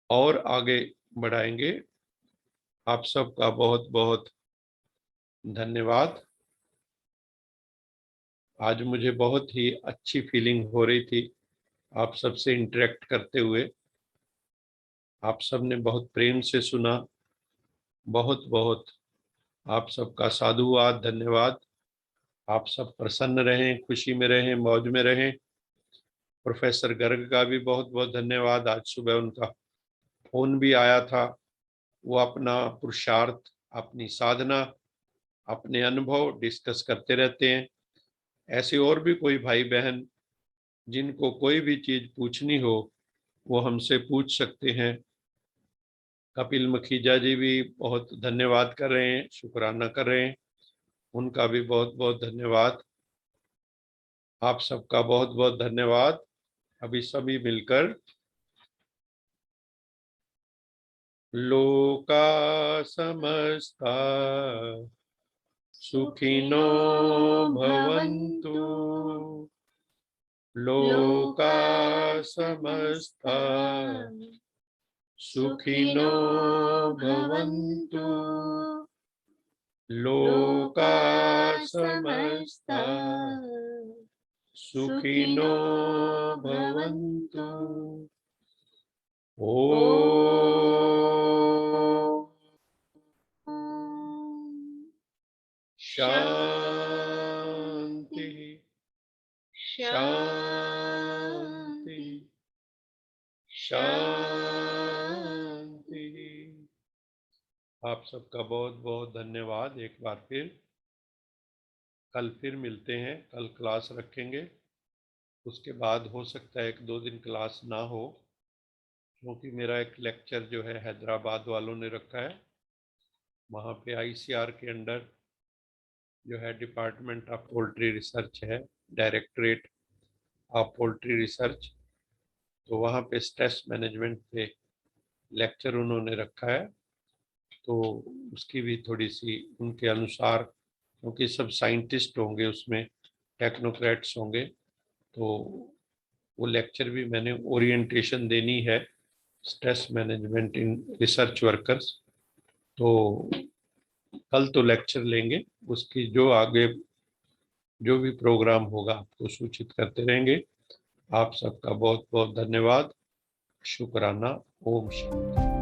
Speaker 1: और आगे बढ़ाएंगे। आप सबका बहुत बहुत धन्यवाद। आज मुझे बहुत ही अच्छी फीलिंग हो रही थी आप सबसे इंटरेक्ट करते हुए। आप सब ने बहुत प्रेम से सुना। बहुत बहुत आप सबका साधुवाद, धन्यवाद। आप सब प्रसन्न रहें, खुशी में रहें, मौज में रहें। प्रोफेसर गर्ग का भी बहुत बहुत धन्यवाद। आज सुबह उनका फोन भी आया था। वो अपना पुरुषार्थ, अपनी साधना, अपने अनुभव डिस्कस करते रहते हैं। ऐसे और भी कोई भाई बहन जिनको कोई भी चीज पूछनी हो वो हमसे पूछ सकते हैं। कपिल मखीजा जी भी बहुत धन्यवाद कर रहे हैं, शुक्राना कर रहे हैं। उनका भी बहुत बहुत धन्यवाद। आप सबका बहुत बहुत धन्यवाद। अभी सभी मिलकर लोका समस्ता सुखिनो भवन्तु, लोका समस्ता सुखिनो भवन्तु, लोका समस्ता सुखिनो भवन्तु। शांति शांति शांति। आप सबका बहुत बहुत धन्यवाद। एक बार फिर कल फिर मिलते हैं। कल क्लास रखेंगे। उसके बाद हो सकता है 1-2 दिन क्लास ना हो क्योंकि मेरा एक लेक्चर जो है हैदराबाद वालों ने रखा है। वहाँ पे ICR के अंडर जो है डिपार्टमेंट ऑफ पोल्ट्री रिसर्च है, डायरेक्टरेट ऑफ पोल्ट्री रिसर्च। तो वहाँ पे स्ट्रेस मैनेजमेंट पे लेक्चर उन्होंने रखा है। तो उसकी भी थोड़ी सी उनके अनुसार, क्योंकि सब साइंटिस्ट होंगे उसमें, टेक्नोक्रेट्स होंगे, तो वो लेक्चर भी मैंने ओरिएंटेशन देनी है, stress management in research workers. तो कल तो लेक्चर लेंगे। उसकी जो आगे जो भी प्रोग्राम होगा आपको सूचित करते रहेंगे। आप सबका बहुत बहुत धन्यवाद। शुक्राना। ओम शांति।